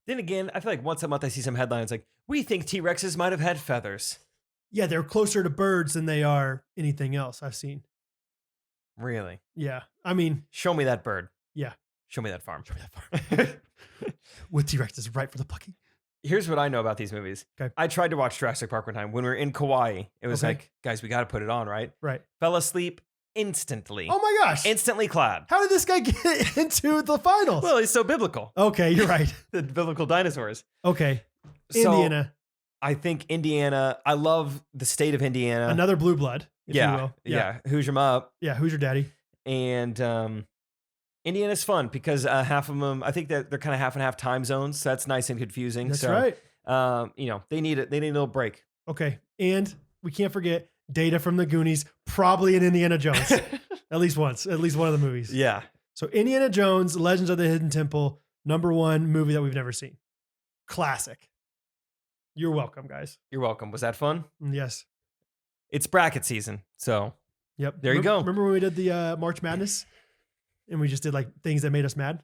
Then again, I feel like once a month I see some headlines like, we think T-Rexes might have had feathers. Yeah, they're closer to birds than they are anything else I've seen. Really? Yeah. I mean, show me that bird. Yeah. Show me that farm. With T-Rexes right for the plucking. Here's what I know about these movies. Okay. I tried to watch Jurassic Park one time when we were in Kauai. It was like, guys, we got to put it on, right? Right. Fell asleep instantly. Oh my gosh. Instantly clad. How did this guy get into the finals? Well, he's so biblical. Okay, you're right. The biblical dinosaurs. Okay. So, Indiana. I think Indiana. I love the state of Indiana. Another blue blood, if you will. Yeah. Who's your up? Yeah, who's your daddy? And Indiana's fun because half of them, I think that they're kind of half and half time zones. So that's nice and confusing. That's right. They need a little break. Okay. And we can't forget Data from the Goonies, probably in Indiana Jones. At least once. At least one of the movies. Yeah. So Indiana Jones, Legends of the Hidden Temple, #1 movie that we've never seen. Classic. You're welcome, guys. You're welcome. Was that fun? Yes. It's bracket season, so yep. There you go. Remember when we did the March Madness? And we just did like things that made us mad?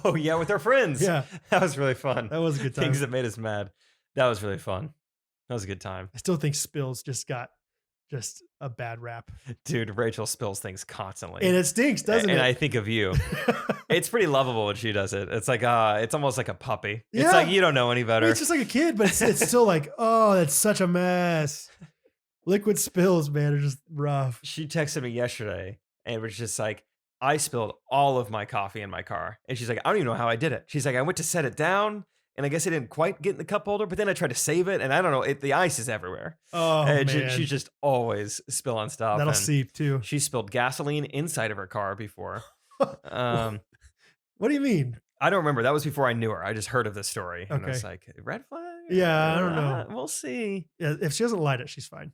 Oh, yeah, with our friends. Yeah. That was really fun. That was a good time. Things that made us mad. That was really fun. That was a good time. I still think Spills just got just a bad rap. Dude, Rachel spills things constantly. And it stinks, doesn't it? And I think of you. It's pretty lovable when she does it. It's like, it's almost like a puppy. Yeah. It's like, you don't know any better. It's just like a kid, but it's still like, oh, that's such a mess. Liquid spills, man, are just rough. She texted me yesterday and was just like, I spilled all of my coffee in my car. And she's like, I don't even know how I did it. She's like, I went to set it down and I guess I didn't quite get in the cup holder, but then I tried to save it and I don't know, the ice is everywhere. Oh, and man. She just always spill on stuff. That'll and seep too. She spilled gasoline inside of her car before. What do you mean? I don't remember. That was before I knew her. I just heard of the story. And I Okay. was like, red flag? Yeah, I don't know. We'll see. Yeah, if she doesn't light it, she's fine.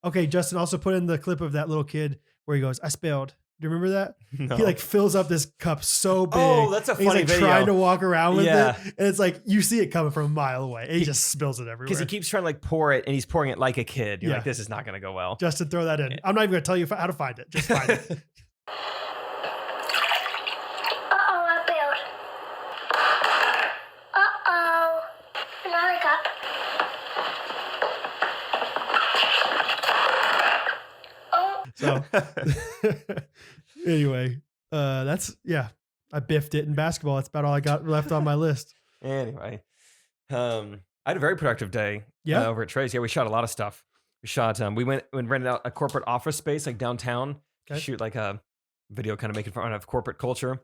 Okay, Justin also put in the clip of that little kid where he goes, I spilled. Do you remember that? No. He like fills up this cup so big. Oh, that's a and he's funny like video. trying to walk around with Yeah. it. And it's like, you see it coming from a mile away. And he just spills it everywhere. Because he keeps trying to like pour it and he's pouring it like a kid. You're Yeah. like, this is not going to go well. Justin, throw that in. I'm not even going to tell you how to find it. Just find it. Uh-oh, I bailed. Uh-oh. Another cup. Oh. So anyway, yeah. I biffed it in basketball. That's about all I got left on my list. Anyway, I had a very productive day over at Trey's. Yeah, we shot a lot of stuff. We went and rented out a corporate office space like downtown to shoot like a video kind of making fun of corporate culture.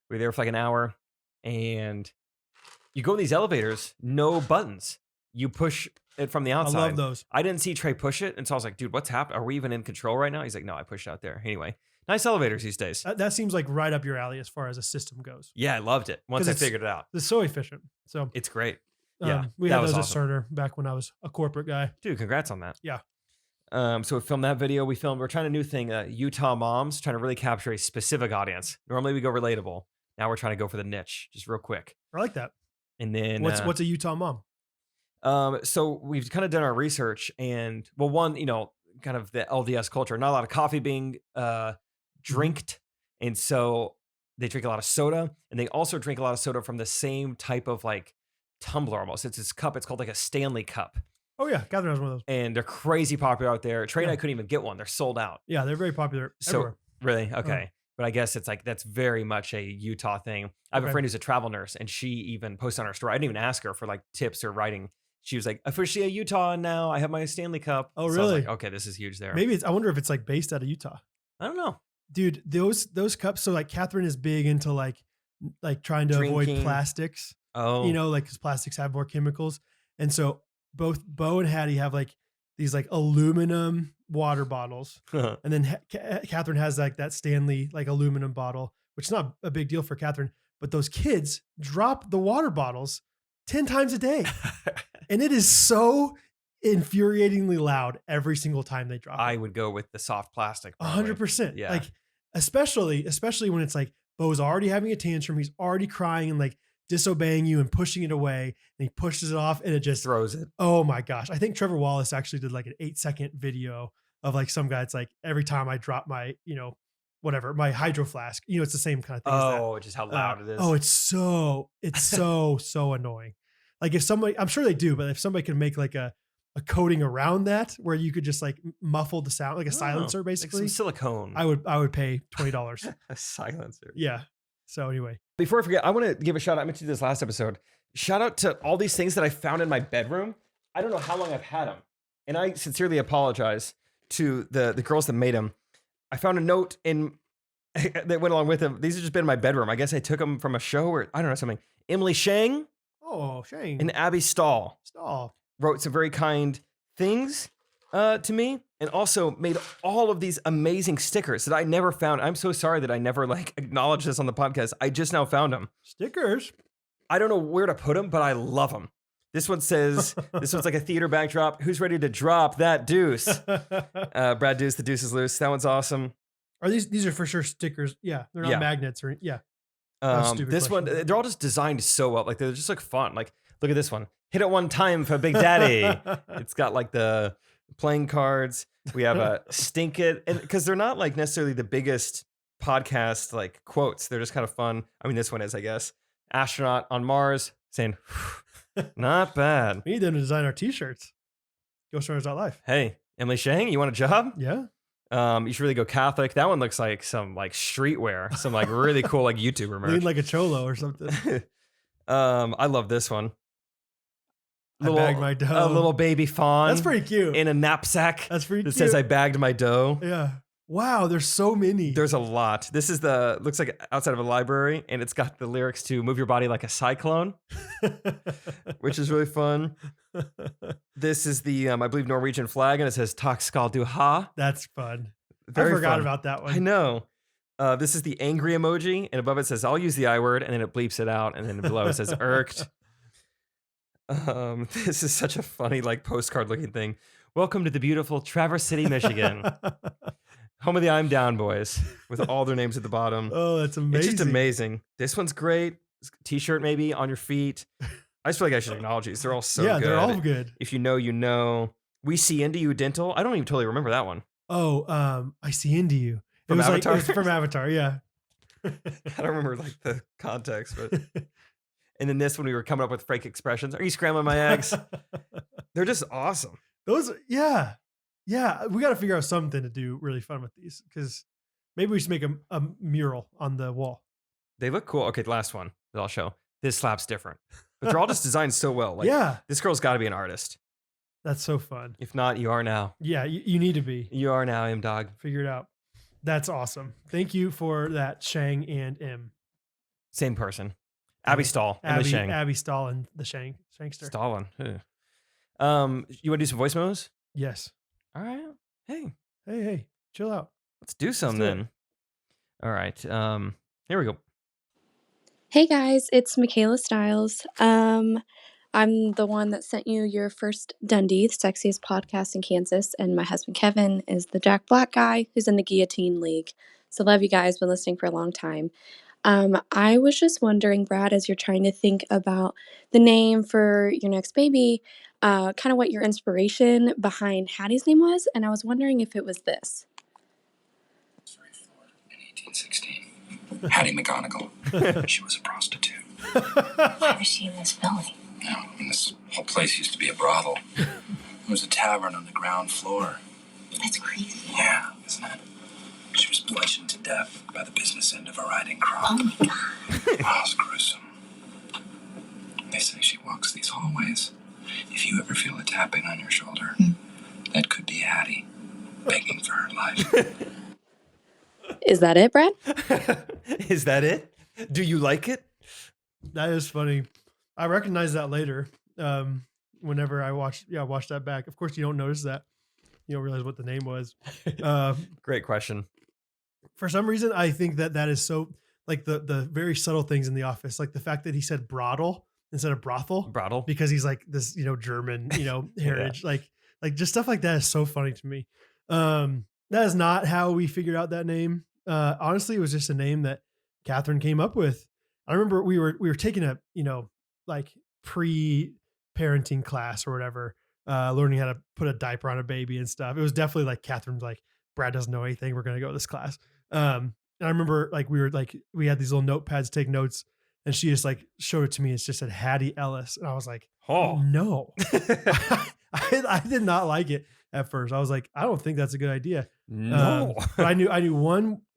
We were there for like an hour and you go in these elevators, no buttons. You push it from the outside. I love those. I didn't see Trey push it. And so I was like, dude, what's happening? Are we even in control right now? He's like, no, I pushed out there. Anyway, nice elevators these days. That seems like right up your alley as far as a system goes. Yeah, I loved it. Once I figured it out. It's so efficient. So It's great. Yeah, we had those awesome. at Cerner back when I was a corporate guy. Dude, congrats on that. Yeah. So we filmed that video. We're trying a new thing, Utah moms, trying to really capture a specific audience. Normally we go relatable. Now we're trying to go for the niche, just real quick. I like that. And then What's a Utah mom? So we've kind of done our research and one, kind of the LDS culture, not a lot of coffee being drinked. And so they drink a lot of soda and they also drink a lot of soda from the same type of like tumbler almost. It's this cup. It's called like a Stanley cup. Oh yeah. Catherine has one of those. And they're crazy popular out there. Trey and I couldn't even get one. They're sold out. Yeah. They're very popular everywhere. Really? Okay. But I guess it's like, that's very much a Utah thing. I have a friend who's a travel nurse and she even posts on her story. I didn't even ask her for like tips or writing. She was like, officially a Utah now. I have my Stanley cup. Oh, So I really? was like, okay, this is huge there. Maybe I wonder if it's like based out of Utah. I don't know. Dude, those cups. So like Catherine is big into like trying to avoid Drinking. plastics, Oh, like because plastics have more chemicals. And so both Bo and Hattie have like these like aluminum water bottles. And then Catherine has like that Stanley like aluminum bottle, which is not a big deal for Catherine, but those kids drop the water bottles 10 times a day. And it is so infuriatingly loud every single time they drop it. I would go with the soft plastic. probably. 100%. Yeah. Like, especially when it's like Bo's already having a tantrum. He's already crying and like disobeying you and pushing it away. And he pushes it off and it just Throws it. Oh my gosh. I think Trevor Wallace actually did like an 8-second video of like some guy. It's like every time I drop my, whatever, my hydro flask, it's the same kind of thing. as that. Oh, just how loud it is. Oh, it's so annoying. Like if somebody, I'm sure they do, but if somebody could make like a coating around that where you could just like muffle the sound, like a silencer, Like basically, some silicone. I would pay $20. A silencer. Yeah. So anyway, Before I forget, I want to give a shout out. I mentioned this last episode. Shout out to all these things that I found in my bedroom. I don't know how long I've had them. And I sincerely apologize to the girls that made them. I found a note that went along with them. These have just been in my bedroom. I guess I took them from a show or I don't know, something. Emily Shang oh, Shane. and Abby Stahl Stall. wrote some very kind things to me and also made all of these amazing stickers that I never found. I'm so sorry that I never acknowledged this on the podcast. I just now found them. Stickers. I don't know where to put them, but I love them. This one says, this one's like a theater backdrop. Who's ready to drop that deuce? Brad Deuce, the deuce is loose. That one's awesome. Are these are for sure stickers? Yeah, they're not magnets or This one, they're all just designed so well. Like they're just like fun. Like look at this one. Hit it one time for Big Daddy. It's got like the playing cards. We have a stink it, and because they're not like necessarily the biggest podcast like quotes. They're just kind of fun. I mean, this one is, I guess. Astronaut on Mars saying, not bad. We need them to design our t-shirts. Ghostrunners.life. Hey, Emily Shang, you want a job? Yeah. You should really go Catholic. That one looks like some like streetwear, some like really cool like YouTuber merch. Lean like a cholo or something. I love this one. I bagged my dough. A little baby fawn. That's pretty cute. In a knapsack. That's pretty cute. That says I bagged my dough. Yeah. Wow, there's so many. There's a lot. This is looks like outside of a library, and it's got the lyrics to Move Your Body Like a Cyclone, which is really fun. This is the, I believe, Norwegian flag, and it says Tak skal du ha. That's fun. Very I forgot fun. about that one. I know. This is the angry emoji, and above it says, I'll use the I word, and then it bleeps it out, and then below it says, irked. This is such a funny, like, postcard looking thing. Welcome to the beautiful Traverse City, Michigan. Home of the I'm Down Boys, with all their names at the bottom. Oh, that's amazing. It's just amazing. This one's great. T-shirt maybe on your feet. I just feel like I should acknowledge these. They're all so good. Yeah, they're all good. If you know, you know. We See Into You Dental. I don't even totally remember that one. Oh, I See Into You. From Avatar? It was from Avatar, yeah. I don't remember like the context, but. And then this one, we were coming up with fake expressions. Are you scrambling my eggs? They're just awesome. Those, yeah. Yeah, we got to figure out something to do really fun with these because maybe we should make a mural on the wall. They look cool. Okay, the last one that I'll show. This slap's different. But they're all just designed so well. Like, yeah. This girl's got to be an artist. That's so fun. If not, you are now. Yeah, you need to be. You are now, M Dog. Figure it out. That's awesome. Thank you for that, Shang and M. Same person. Abby Stahl and the Shang. Abby Stahl and the Shangster. Stalin. You want to do some voice memos? Yes. All right. Hey, chill out. Let's do some then. All right. Here we go. Hey guys, it's Michaela Stiles. I'm the one that sent you your first Dundee, the sexiest podcast in Kansas, and my husband Kevin is the Jack Black guy who's in the Guillotine League. So love you guys, been listening for a long time. I was just wondering, Brad, as you're trying to think about the name for your next baby, kind of what your inspiration behind Hattie's name was, and I was wondering if it was this. In 1816, Hattie McGonigal. She was a prostitute. Why was she in this building? Now, this whole place used to be a brothel. There was a tavern on the ground floor. That's crazy. Yeah, isn't it? She was bludgeoned to death by the business end of a riding crop. Oh my God. Oh, it's gruesome. They say she walks these hallways. If you ever feel a tapping on your shoulder, that could be Hattie begging for her life. Is that it, Brad? Is that it? Do you like it? That is funny. I recognize that later. Whenever I watch that back. Of course, you don't notice that. You don't realize what the name was. Great question. For some reason, I think that is so like the very subtle things in The Office, like the fact that he said brothel instead of brothel, because he's like this, German, heritage, like just stuff like that is so funny to me. That is not how we figured out that name. Honestly, it was just a name that Catherine came up with. I remember we were taking a, like pre-parenting class or whatever, learning how to put a diaper on a baby and stuff. It was definitely like Catherine's like, Brad doesn't know anything. We're going to go to this class. And I remember we had these little notepads to take notes, and she just like showed it to me. It's just said Hattie Ellis. And I was like, oh no, I did not like it at first. I was like, I don't think that's a good idea. No. But I knew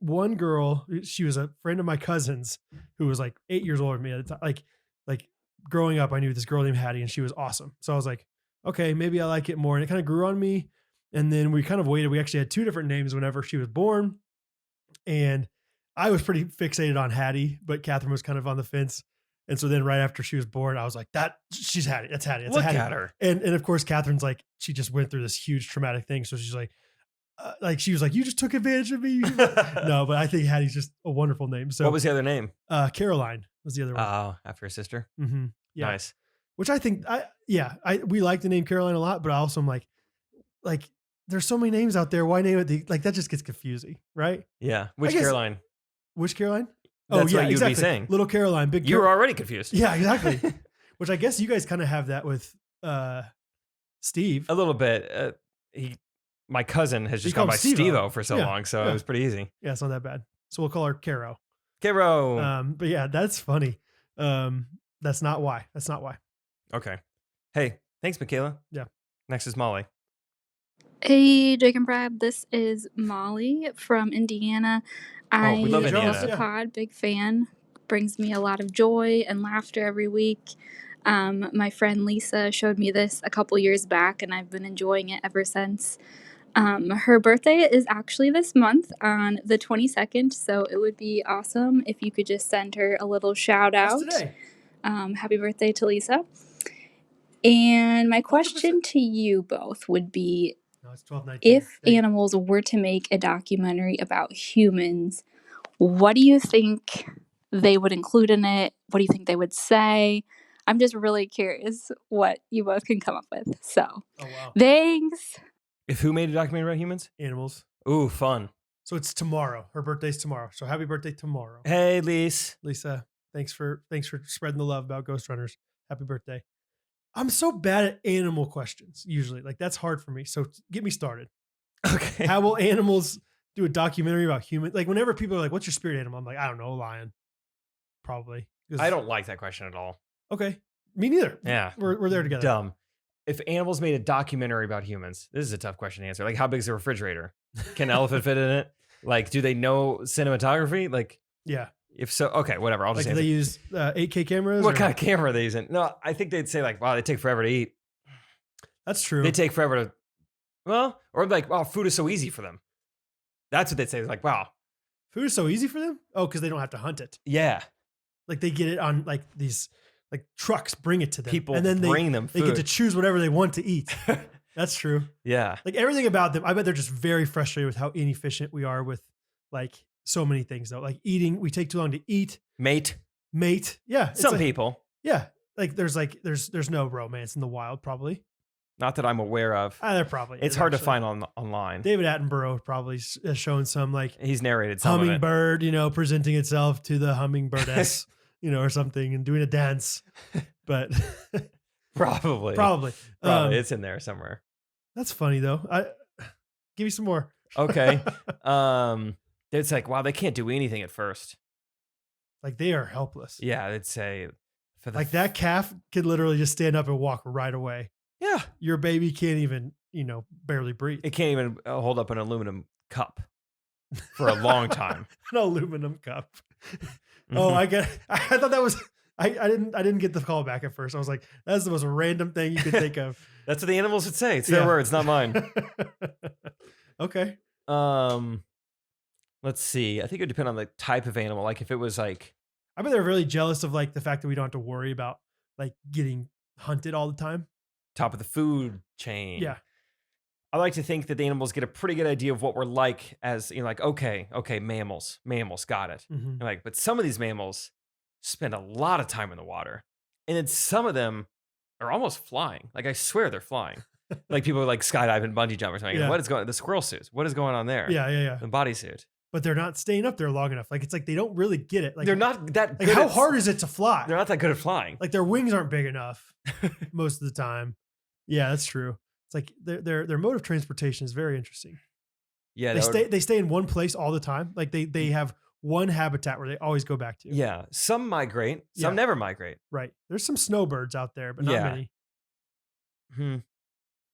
one girl, she was a friend of my cousin's who was like 8 years older than me at the time. Like growing up, I knew this girl named Hattie, and she was awesome. So I was like, okay, maybe I like it more. And it kind of grew on me. And then we kind of waited. We actually had two different names whenever she was born. And I was pretty fixated on Hattie, but Catherine was kind of on the fence. And so then right after she was born, I was like, she's Hattie. That's Hattie. That's Look Hattie. at her. And of course, Catherine's like, she just went through this huge traumatic thing. So she's like she was like, you just took advantage of me. No, but I think Hattie's just a wonderful name. So what was the other name? Caroline was the other one. Oh, after her sister. Mm-hmm. Yeah. Nice. Which I think, we like the name Caroline a lot, but I also am like, there's so many names out there. Why name it? Like that just gets confusing, right? Yeah. Which Caroline? Which Caroline? That's what you'd be saying. Little Caroline, big. You were already confused. Yeah, exactly. Which I guess you guys kind of have that with Steve. A little bit. My cousin has just gone by Steve-O for so long, so it was pretty easy. Yeah, it's not that bad. So we'll call her Caro. Caro. But yeah, that's funny. That's not why. Okay. Hey, thanks, Michaela. Yeah. Next is Molly. Hey, Jake and Brad. This is Molly from Indiana. We love Indiana. Love the pod. Big fan. Brings me a lot of joy and laughter every week. My friend Lisa showed me this a couple years back, and I've been enjoying it ever since. Her birthday is actually this month on the 22nd, so it would be awesome if you could just send her a little shout out. That's today. Happy birthday to Lisa. And my question to you both would be, it's 12/19. If animals were to make a documentary about humans, what do you think they would include in it? What do you think they would say? I'm just really curious what you both can come up with. So, thanks. If who made a documentary about humans? Animals. Ooh, fun. So it's tomorrow. Her birthday's tomorrow. So happy birthday tomorrow. Hey, Lisa, thanks for spreading the love about Ghostrunners. Happy birthday. I'm so bad at animal questions usually. Like that's hard for me. So get me started. Okay. How will animals do a documentary about humans? Like whenever people are like, "What's your spirit animal?" I'm like, I don't know, a lion. Probably. I don't like that question at all. Okay. Me neither. Yeah. We're there together. Dumb. If animals made a documentary about humans, this is a tough question to answer. Like, how big is the refrigerator? Can an elephant fit in it? Like, do they know cinematography? Like, yeah. If so, okay, whatever. I'll just do they use 8K cameras? What kind of camera are they using? No, I think they'd say like, wow, they take forever to eat. That's true. They take forever to, or like, wow, food is so easy for them. That's what they'd say. Like, wow. Food is so easy for them? Oh, because they don't have to hunt it. Yeah. Like they get it on like these like trucks bring it to them. People and then bring them food. They get to choose whatever they want to eat. That's true. Yeah. Like everything about them, I bet they're just very frustrated with how inefficient we are with like so many things though. Like eating, we take too long to eat. Mate. Yeah. Some people. Yeah. There's no romance in the wild probably. Not that I'm aware of. There probably It's hard to find online. David Attenborough probably has shown some like he's narrated some hummingbird, presenting itself to the hummingbirdess, or something and doing a dance. But probably it's in there somewhere. That's funny though. Give me some more. Okay. It's like, wow, they can't do anything at first. Like they are helpless. Yeah, they'd say like that calf could literally just stand up and walk right away. Yeah. Your baby can't even, barely breathe. It can't even hold up an aluminum cup for a long time. An aluminum cup. Oh, I thought that was, I didn't get the call back at first. I was like, that's the most random thing you could think of. That's what the animals would say. It's their words, not mine. Okay. Let's see. I think it would depend on the type of animal. Like if it was like, I bet they're really jealous of like the fact that we don't have to worry about like getting hunted all the time. Top of the food chain. Yeah. I like to think that the animals get a pretty good idea of what we're like as, like, okay, mammals, got it. Mm-hmm. Like, but some of these mammals spend a lot of time in the water. And then some of them are almost flying. Like, I swear they're flying. Like people are like skydiving, bungee jump or something. Yeah. What is going, the squirrel suit? What is going on there? Yeah. The bodysuit. But they're not staying up there long enough. Like, it's like they don't really get it. Like they're not that good. Like, how hard is it to fly? They're not that good at flying. Like their wings aren't big enough most of the time. Yeah, that's true. It's like their mode of transportation is very interesting. Yeah, they stay in one place all the time. Like they have one habitat where they always go back to. Yeah, some migrate, some never migrate. Right. There's some snowbirds out there, but not many.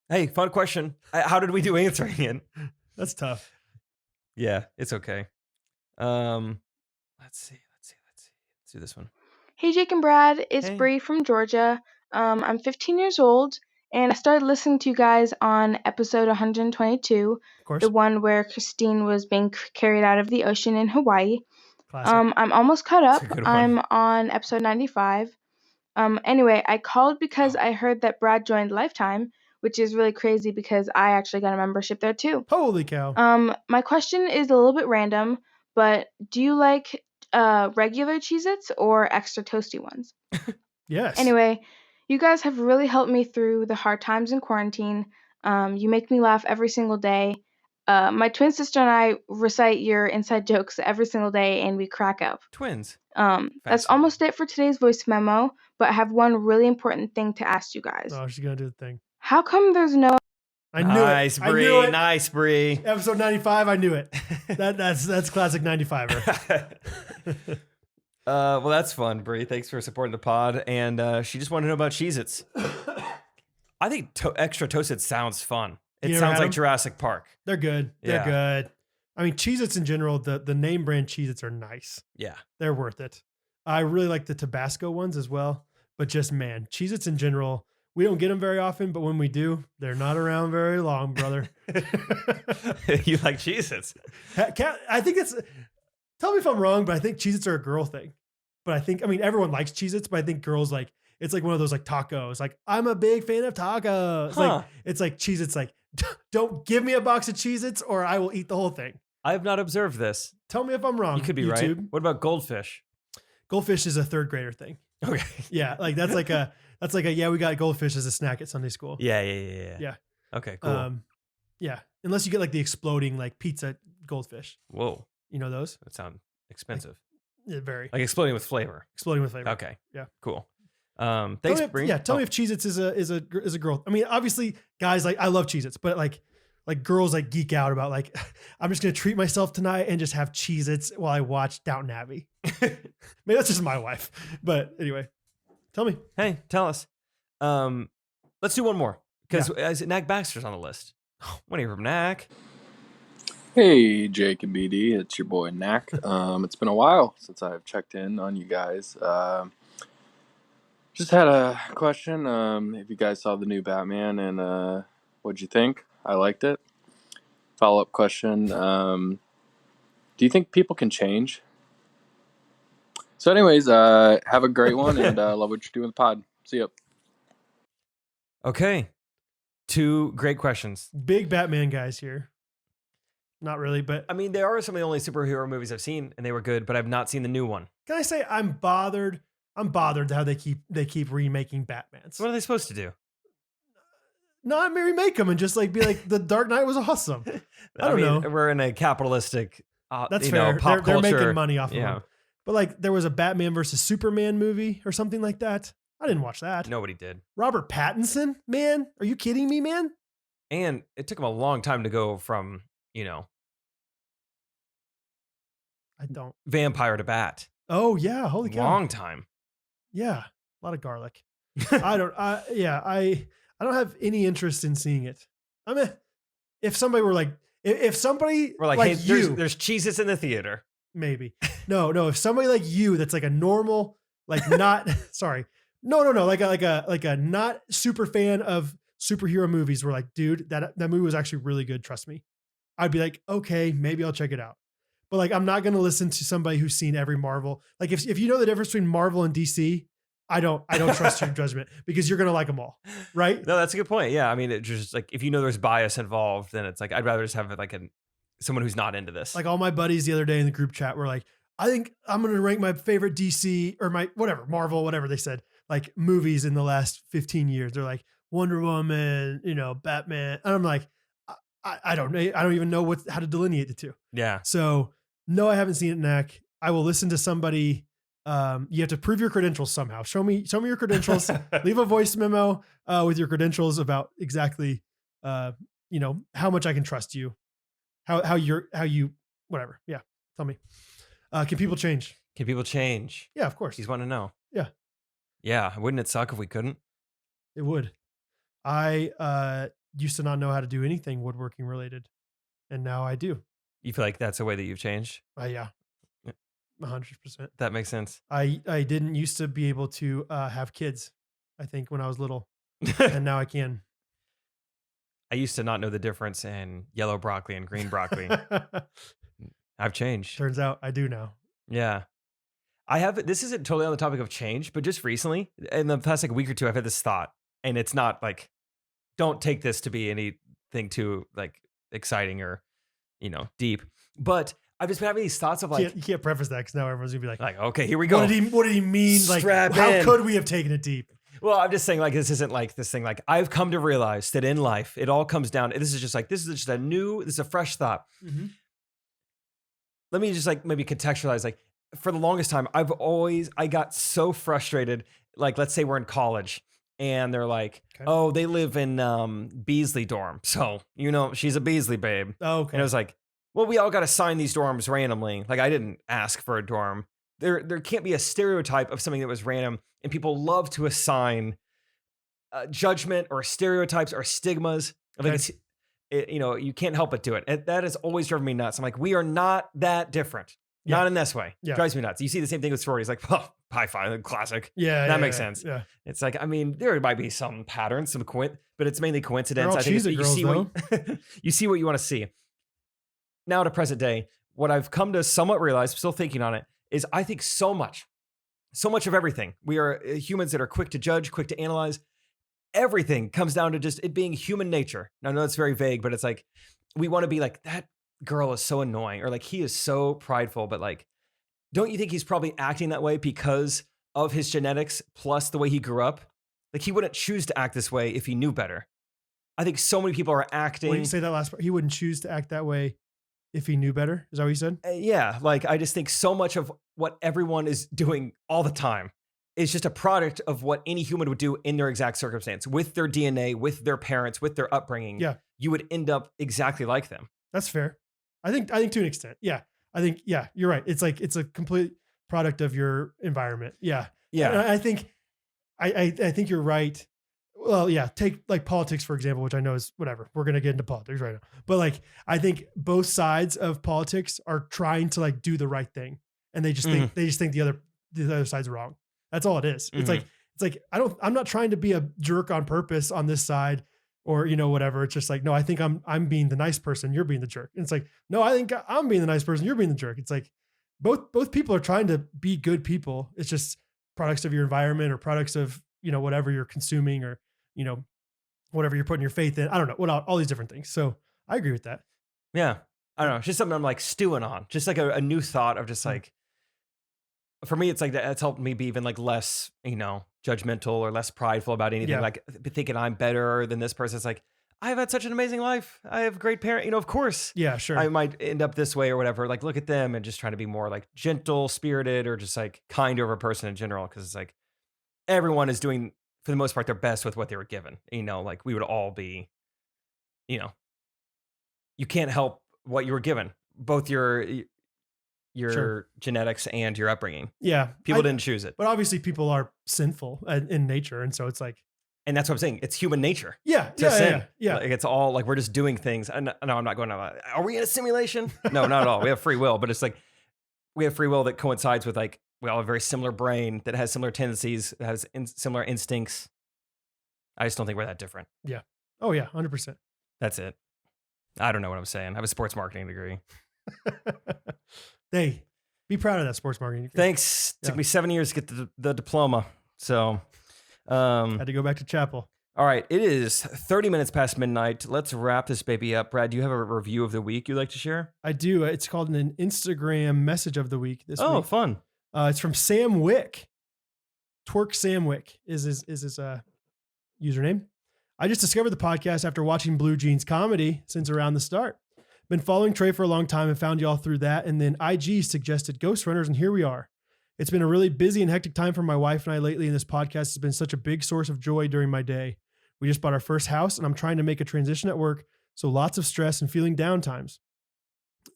Hey, fun question. How did we do answering it? That's tough. Yeah, it's okay. Let's see. Let's do this one. Hey, Jake and Brad. It's Bree from Georgia. I'm 15 years old, and I started listening to you guys on episode 122, of course. The one where Christine was being carried out of the ocean in Hawaii. Classic. I'm almost caught up. I'm on episode 95. Anyway, I called because I heard that Brad joined Lifetime, which is really crazy because I actually got a membership there too. Holy cow. My question is a little bit random, but do you like regular Cheez-Its or extra toasty ones? Yes. Anyway, You guys have really helped me through the hard times in quarantine. You make me laugh every single day. My twin sister and I recite your inside jokes every single day, and we crack up. Twins. That's almost it for today's voice memo, but I have one really important thing to ask you guys. Oh, she's gonna do the thing. How come there's no... I knew nice, it. Bree. I knew it. Nice, Bree. Episode 95, I knew it. That's classic 95er. Well, that's fun, Bree. Thanks for supporting the pod. And she just wanted to know about Cheez-Its. I think extra toasted sounds fun. It sounds like Jurassic Park. They're good. They're good. I mean, Cheez-Its in general, the name brand Cheez-Its are nice. Yeah. They're worth it. I really like the Tabasco ones as well. But just, man, Cheez-Its in general, we don't get them very often, but when we do, they're not around very long, brother. You like Cheez-Its? I think it's, tell me if I'm wrong, but I think Cheez-Its are a girl thing. But I mean, everyone likes Cheez-Its, but I think girls like, it's like one of those like tacos. Like, I'm a big fan of tacos. It's like Cheez-Its, like, don't give me a box of Cheez-Its or I will eat the whole thing. I have not observed this. Tell me if I'm wrong. You could be YouTube. right. What about goldfish? Goldfish is a third grader thing. Okay. Yeah, like that's like a we got goldfish as a snack at Sunday school. Yeah. Okay, cool. Yeah, unless you get like the exploding like pizza goldfish. Whoa. You know those? That sound expensive. Very. Like exploding with flavor. Exploding with flavor. Okay. Yeah. Cool. Thanks, Bree. Yeah, tell me if Cheez-Its is a girl. I mean, obviously, guys, like I love Cheez-Its, but like girls like geek out about like I'm just gonna treat myself tonight and just have Cheez-Its while I watch Downton Abbey. Maybe that's just my wife. But anyway, tell me. Hey, tell us. Let's do one more because Knack Baxter's on the list. Want to hear from Knack? Hey, Jake and BD, it's your boy Knack. It's been a while since I've checked in on you guys. Just had a question. If you guys saw the new Batman and what'd you think? I liked it. Follow-up question. Do you think people can change? So anyways, have a great one and love what you're doing with the pod. See ya. Okay. 2 great questions. Big Batman guys here. Not really, but I mean, they are some of the only superhero movies I've seen, and they were good, but I've not seen the new one. Can I say I'm bothered? I'm bothered how they keep remaking Batmans. What are they supposed to do? Not remake them and just like be like the Dark Knight was awesome. I don't know. We're in a capitalistic, that's fair. Pop they're culture. making money off of them. But like there was a Batman versus Superman movie or something like that. I didn't watch that. Nobody did. Robert Pattinson, man, are you kidding me, man? And it took him a long time to go from I don't vampire to bat. Oh yeah, holy cow! Long time. Yeah, a lot of garlic. I don't have any interest in seeing it. I mean, if somebody were like, if somebody we're like hey, you, there's Cheez-Its in the theater. Maybe. No. If somebody like you, that's like a normal, like not sorry, no, like a not super fan of superhero movies. Were like, dude, that movie was actually really good. Trust me. I'd be like, okay, maybe I'll check it out. But like, I'm not going to listen to somebody who's seen every Marvel. Like if you know the difference between Marvel and DC, I don't trust your judgment because you're going to like them all. Right. No, that's a good point. Yeah. I mean, it's just like, if you know there's bias involved, then it's like, I'd rather just have like someone who's not into this. Like all my buddies the other day in the group chat were like, I think I'm going to rank my favorite DC or my whatever, Marvel, whatever they said, like movies in the last 15 years. They're like Wonder Woman, Batman. And I'm like, I don't even know how to delineate the two. Yeah. So no, I haven't seen it, Knack. I will listen to somebody. You have to prove your credentials somehow. Show me your credentials. Leave a voice memo with your credentials about exactly, how much I can trust you, how you, whatever. Yeah. Tell me. Can people change? Can people change? Yeah, of course. You want to know. Yeah. Yeah. Wouldn't it suck if we couldn't? It would. I used to not know how to do anything woodworking related, and now I do. You feel like that's a way that you've changed? Yeah. 100%. That makes sense. I didn't used to be able to have kids, I think, when I was little, and now I can. I used to not know the difference in yellow broccoli and green broccoli. I've changed. Turns out I do now. Yeah. This isn't totally on the topic of change, but just recently, in the past like week or two, I've had this thought, and it's not like, don't take this to be anything too like exciting or, deep, but I've just been having these thoughts of like, you can't preface that because now everyone's gonna be like, okay, here we go. What did he mean? Like, how could we have taken it deep? Well, I'm just saying, like, this isn't like this thing. Like, I've come to realize that in life, it all comes down. This is a fresh thought. Mm-hmm. Let me just like maybe contextualize. Like, for the longest time, I got so frustrated. Like, let's say we're in college and they're like, oh, they live in Beasley dorm. So, she's a Beasley babe. Oh, okay. And I was like, well, we all got assigned these dorms randomly. Like, I didn't ask for a dorm. There can't be a stereotype of something that was random. And people love to assign judgment or stereotypes or stigmas. I think you can't help but do it. And that has always driven me nuts. I'm like, we are not that different. Yeah. Not in this way. Yeah. Drives me nuts. You see the same thing with sororities, like, high five, classic. Yeah. That makes sense. Yeah. It's like, I mean, there might be some patterns, but it's mainly coincidence. I think you see what you want to see. Now to present day, what I've come to somewhat realize, still thinking on it, is I think so much of everything. We are humans that are quick to judge, quick to analyze. Everything comes down to just it being human nature. Now, I know it's very vague, but it's like, we want to be like, that girl is so annoying, or like, he is so prideful, but like, don't you think he's probably acting that way because of his genetics plus the way he grew up? Like, he wouldn't choose to act this way if he knew better. I think so many people are acting. When you say that last part, he wouldn't choose to act that way if he knew better? Is that what you said? Yeah. Like, I just think so much of what everyone is doing all the time is just a product of what any human would do in their exact circumstance, with their DNA, with their parents, with their upbringing. Yeah. You would end up exactly like them. That's fair. I think to an extent. Yeah. I think, yeah, you're right. It's like, it's a complete product of your environment. Yeah. Yeah. And I think you're right. Well, yeah, take like politics, for example, which I know is whatever. We're going to get into politics right now. But like, I think both sides of politics are trying to like do the right thing. And they just think, the other side's wrong. That's all it is. It's like, I'm not trying to be a jerk on purpose on this side or, whatever. It's just like, no, I think I'm being the nice person. You're being the jerk. And it's like, no, I think I'm being the nice person. You're being the jerk. It's like both people are trying to be good people. It's just products of your environment or products of, whatever you're consuming or, whatever you're putting your faith in. I don't know, all these different things. So I agree with that. Yeah. I don't know. It's just something I'm like stewing on, just like a new thought of just like, for me, it's like that's helped me be even like less, judgmental or less prideful about anything. Yeah. Like thinking I'm better than this person. It's like, I've had such an amazing life. I have great parents, of course. Yeah, sure. I might end up this way or whatever. Like, look at them, and just trying to be more like gentle spirited or just like kind of a person in general. Cause it's like everyone is doing, for the most part, their best with what they were given. Like we would all be, you can't help what you were given, both your sure. genetics and your upbringing. Yeah. People didn't choose it. But obviously people are sinful in nature. And so it's like, and that's what I'm saying. It's human nature. Yeah. Yeah. Like it's all like, we're just doing things. And no, I'm not going to, are we in a simulation? No, not at all. We have free will, but it's like, we have free will that coincides with like, we all have a very similar brain that has similar tendencies, that has similar instincts. I just don't think we're that different. Yeah. Oh yeah. 100%. That's it. I don't know what I'm saying. I have a sports marketing degree. Hey, be proud of that sports marketing degree. Thanks. Took me 7 years to get the diploma. So, had to go back to chapel. All right. It is 30 minutes past midnight. Let's wrap this baby up. Brad, do you have a review of the week you'd like to share? I do. It's called an Instagram message of the week this week. Oh, fun. It's from Sam Wick. Twerk Sam Wick is his username. I just discovered the podcast after watching Blue Jeans comedy since around the start. Been following Trey for a long time and found y'all through that. And then IG suggested Ghostrunners, and here we are. It's been a really busy and hectic time for my wife and I lately, and this podcast has been such a big source of joy during my day. We just bought our first house and I'm trying to make a transition at work, so lots of stress and feeling down times.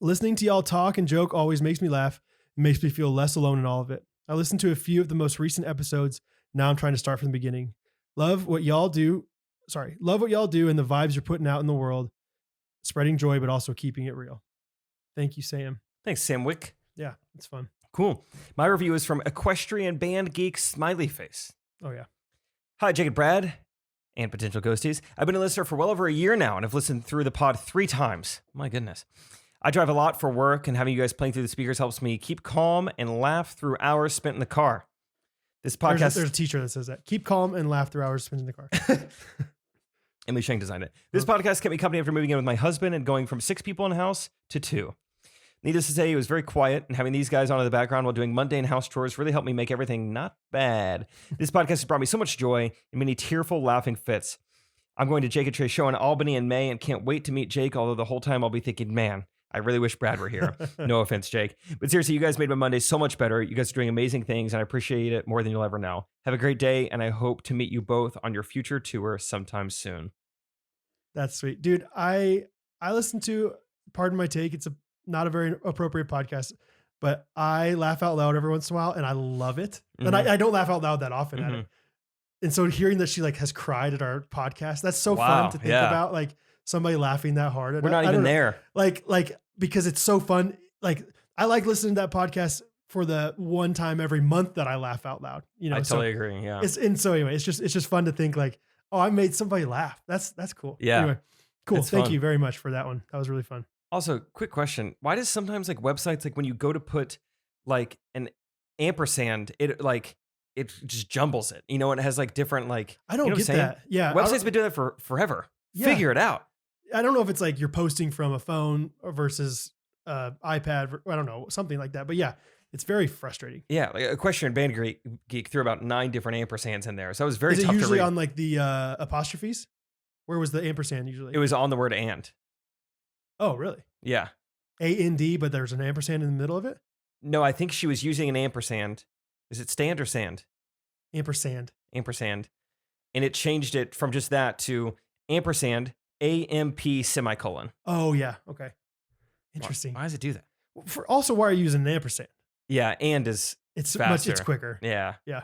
Listening to y'all talk and joke always makes me laugh and makes me feel less alone in all of it. I listened to a few of the most recent episodes. Now I'm trying to start from the beginning. Love what y'all do and the vibes you're putting out in the world. Spreading joy, but also keeping it real. Thank you, Sam. Thanks, Sam Wick. Yeah, it's fun. Cool. My review is from Equestrian Band Geek Smiley Face. Oh, yeah. Hi, Jake and Brad and potential ghosties. I've been a listener for well over a year now and have listened through the pod 3 times. My goodness. I drive a lot for work, and having you guys playing through the speakers helps me keep calm and laugh through hours spent in the car. This podcast... There's a teacher that says that. Keep calm and laugh through hours spent in the car. Emily Shank designed it. This podcast kept me company after moving in with my husband and going from 6 people in the house to 2. Needless to say, it was very quiet, and having these guys on in the background while doing mundane house chores really helped me make everything not bad. This podcast has brought me so much joy and many tearful laughing fits. I'm going to Jake and Trey's show in Albany in May and can't wait to meet Jake, although the whole time I'll be thinking, man, I really wish Brad were here. No offense, Jake. But seriously, you guys made my Monday so much better. You guys are doing amazing things, and I appreciate it more than you'll ever know. Have a great day, and I hope to meet you both on your future tour sometime soon. That's sweet. Dude, I listened to Pardon My Take. It's not a very appropriate podcast, but I laugh out loud every once in a while, and I love it. Mm-hmm. And I don't laugh out loud that often at it. And so hearing that she like has cried at our podcast, that's so fun to think about. Like somebody laughing that hard. We're not even there. Like, because it's so fun. Like I like listening to that podcast for the one time every month that I laugh out loud. You know, I totally agree. Yeah. And so anyway, it's just fun to think like, oh, I made somebody laugh. That's cool. Yeah. Anyway, cool. It's Thank fun. you very much for that one. That was really fun. Also, quick question. Why does sometimes like websites, like when you go to put like an ampersand, it just jumbles it, you know, and it has like different, like, I don't get that. Yeah. Websites been doing that for forever. Yeah. Figure it out. I don't know if it's like you're posting from a phone versus iPad. I don't know, something like that. But yeah, it's very frustrating. Yeah. Like a question in Band Geek threw about 9 different ampersands in there. So it was very tough to read. Is it usually on like the apostrophes? Where was the ampersand usually? It was on the word and. Oh, really? Yeah. A-N-D, but there's an ampersand in the middle of it? No, I think she was using an ampersand. Is it stand or sand? Ampersand. Ampersand. And it changed it from just that to ampersand, A-M-P semicolon. Oh, yeah. Okay. Interesting. Why does it do that? Also, why are you using an ampersand? Yeah, and is it's faster. It's quicker. Yeah. Yeah.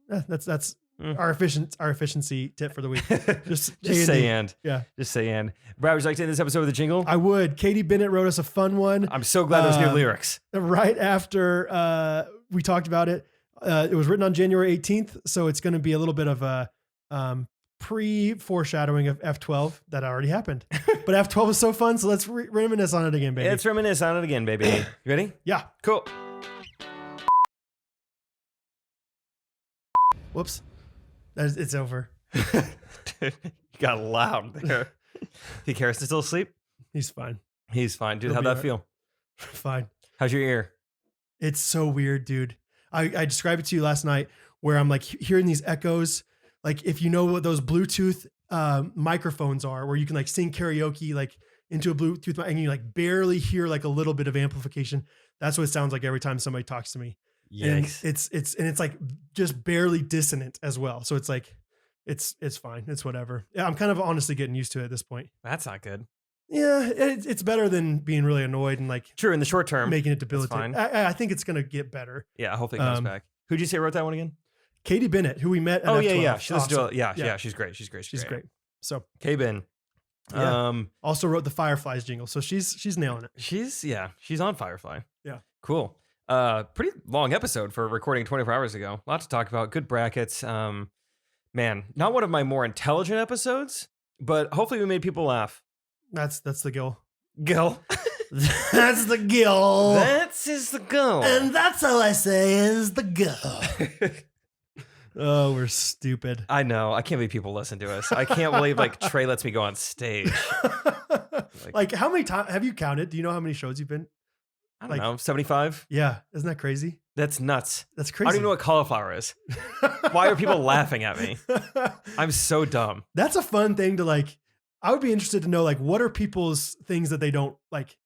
That's our efficiency tip for the week. Just say and. Yeah. Just say and. Brad, would you like to end this episode with a jingle? I would. Katie Bennett wrote us a fun one. I'm so glad there's new lyrics. Right after we talked about it. It was written on January 18th, so it's going to be a little bit of a pre-foreshadowing of F12 that already happened. But F12 is so fun, so let's reminisce on it again, baby. Let's reminisce on it again, baby. You ready? Yeah. Cool. Whoops. It's over. You got loud there. Think Harrison's still asleep? He's fine. He's fine. Dude, how'd that feel? Fine. How's your ear? It's so weird, dude. I described it to you last night where I'm like hearing these echoes. Like if you know what those Bluetooth microphones are, where you can like sing karaoke like into a Bluetooth and you like barely hear like a little bit of amplification. That's what it sounds like every time somebody talks to me. Yikes. And it's like just barely dissonant as well. So it's like it's fine. It's whatever. Yeah, I'm kind of honestly getting used to it at this point. That's not good. Yeah, it's better than being really annoyed and like true in the short term, making it debilitating. I think it's gonna get better. Yeah, hopefully it comes back. Who'd you say wrote that one again? Katie Bennett, who we met. At F12. Yeah. She awesome. Yeah. She's great. She's great. So K-Ben. Yeah. Also wrote the Fireflies jingle, so she's nailing it. She's on Firefly. Yeah. Cool. Pretty long episode for recording 24 hours ago. A lot to talk about. Good brackets. Man, not one of my more intelligent episodes, but hopefully we made people laugh. That's the goal. That's the goal. That is the goal. And that's all I say is the goal. Oh, we're stupid. I know. I can't believe people listen to us. I can't believe like Trey lets me go on stage. Like how many times have you counted? Do you know how many shows you've been? I don't know, 75? Yeah. Isn't that crazy? That's nuts. That's crazy. I don't even know what cauliflower is. Why are people laughing at me? I'm so dumb. That's a fun thing to like. I would be interested to know like what are people's things that they don't like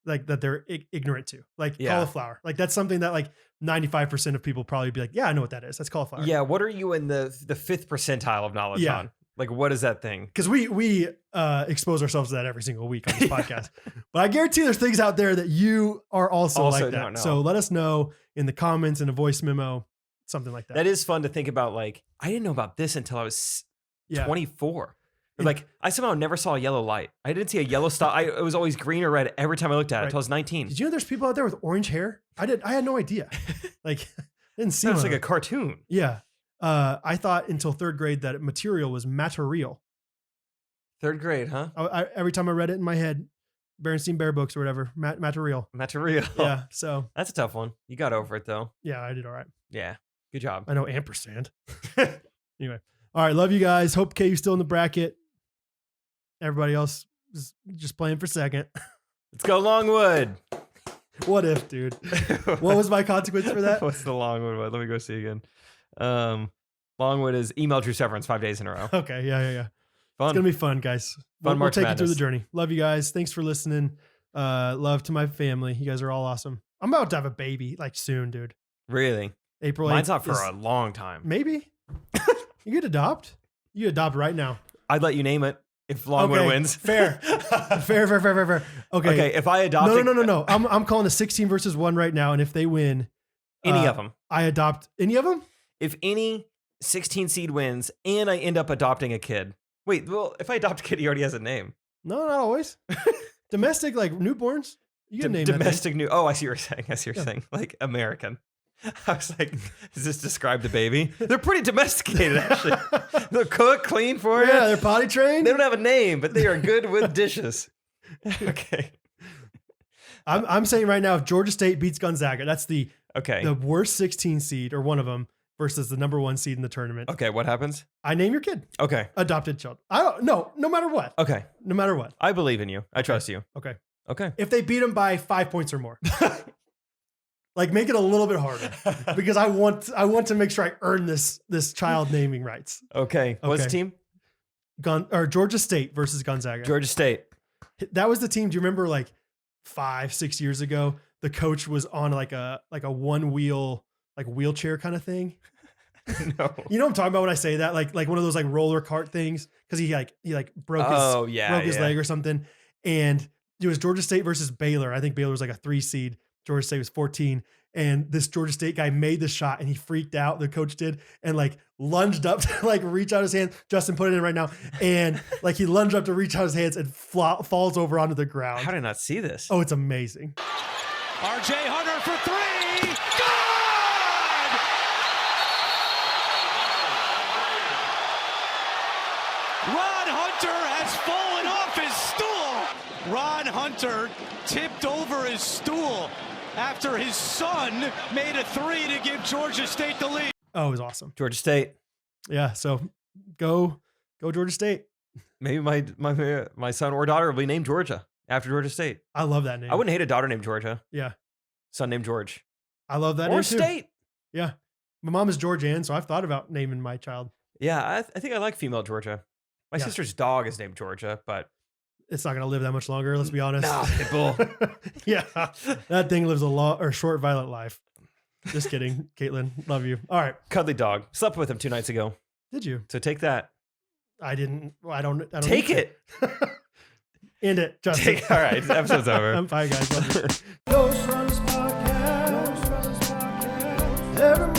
that they're ignorant to, like cauliflower. Like that's something that like 95% of people probably be like, yeah, I know what that is. That's cauliflower. Yeah. What are you in the 5th percentile of knowledge on? Like, what is that thing? Because we expose ourselves to that every single week on this podcast. But I guarantee there's things out there that you are also like that. So let us know in the comments, in a voice memo, something like that. That is fun to think about. Like, I didn't know about this until I was 24. Like, I somehow never saw a yellow light. I didn't see a yellow stop. It was always green or red every time I looked at it until I was 19. Did you know there's people out there with orange hair? I had no idea. Like, I didn't see it. It's like a cartoon. Yeah. I thought until 3rd grade that material was material. 3rd grade, huh? Every time I read it in my head, Berenstein Bear books or whatever, material. Material. Yeah. So that's a tough one. You got over it though. Yeah, I did all right. Yeah. Good job. I know ampersand. Anyway. All right. Love you guys. Hope KU's still in the bracket. Everybody else is just playing for second. Let's go Longwood. if, dude? What was my consequence for that? What's the Longwood one? Let me go see again. Longwood is email Drew Severance 5 days in a row. Okay, yeah. Fun. It's gonna be fun, guys. We'll take you through the journey. Love you guys. Thanks for listening. Love to my family. You guys are all awesome. I'm about to have a baby like soon, dude. Really? April 8th. Mine's not for a long time. Maybe. You could adopt. You adopt right now. I'd let you name it if Longwood wins. Fair. Fair. Okay. If I adopt No. I'm calling a 16 versus 1 right now, and if they win, any of them, I adopt any of them. If any 16 seed wins, and I end up adopting a kid. Wait, well, if I adopt a kid, he already has a name. No, not always. Domestic, like newborns. You can name domestic new. Oh, I see what you're saying. Like American. I was like, does this describe the baby? They're pretty domesticated, actually. They'll cook, clean for you. Yeah, they're potty trained. They don't have a name, but they are good with dishes. Okay. I'm saying right now, if Georgia State beats Gonzaga, that's the the worst 16 seed or one of them versus the number 1 seed in the tournament. Okay, what happens? I name your kid. Okay. Adopted child. I don't know. No matter what. Okay. No matter what. I believe in you. I trust you. Okay. Okay. If they beat them by 5 points or more. Like, make it a little bit harder because I want to make sure I earn this child naming rights. Okay. What's the team? Georgia State versus Gonzaga. Georgia State. That was the team. Do you remember like 5-6 years ago? The coach was on like a one wheel, like wheelchair kind of thing. No. You know what I'm talking about when I say that? Like one of those like roller cart things. Cause he broke his leg or something. And it was Georgia State versus Baylor. I think Baylor was like a 3 seed. Georgia State was 14. And this Georgia State guy made the shot and he freaked out. The coach did and like lunged up to like reach out his hand. Justin, put it in right now. And like he lunged up to reach out his hands and falls over onto the ground. How did I not see this? Oh, it's amazing. RJ Hunter for 3. Good! Ron Hunter has fallen off his stool. Ron Hunter tipped over his stool after his son made a 3 to give Georgia State the lead. Oh, it was awesome. Georgia State. Yeah, so go Georgia State. Maybe my son or daughter will be named Georgia after Georgia State. I love that name. I wouldn't hate a daughter named Georgia. Yeah. Son named George. I love that name too. Or State. Yeah. My mom is Georgian, so I've thought about naming my child. Yeah, I think I like female Georgia. My sister's dog is named Georgia, but it's not going to live that much longer. Let's be honest. Nah, Pitbull. Yeah. That thing lives a short, violent life. Just kidding. Caitlin, love you. All right. Cuddly dog. Slept with him 2 nights ago. Did you? So take that. I didn't. I don't take it. End it. Justin. All right. Episode's over. Bye, guys. Love you. Ghostrunners podcast.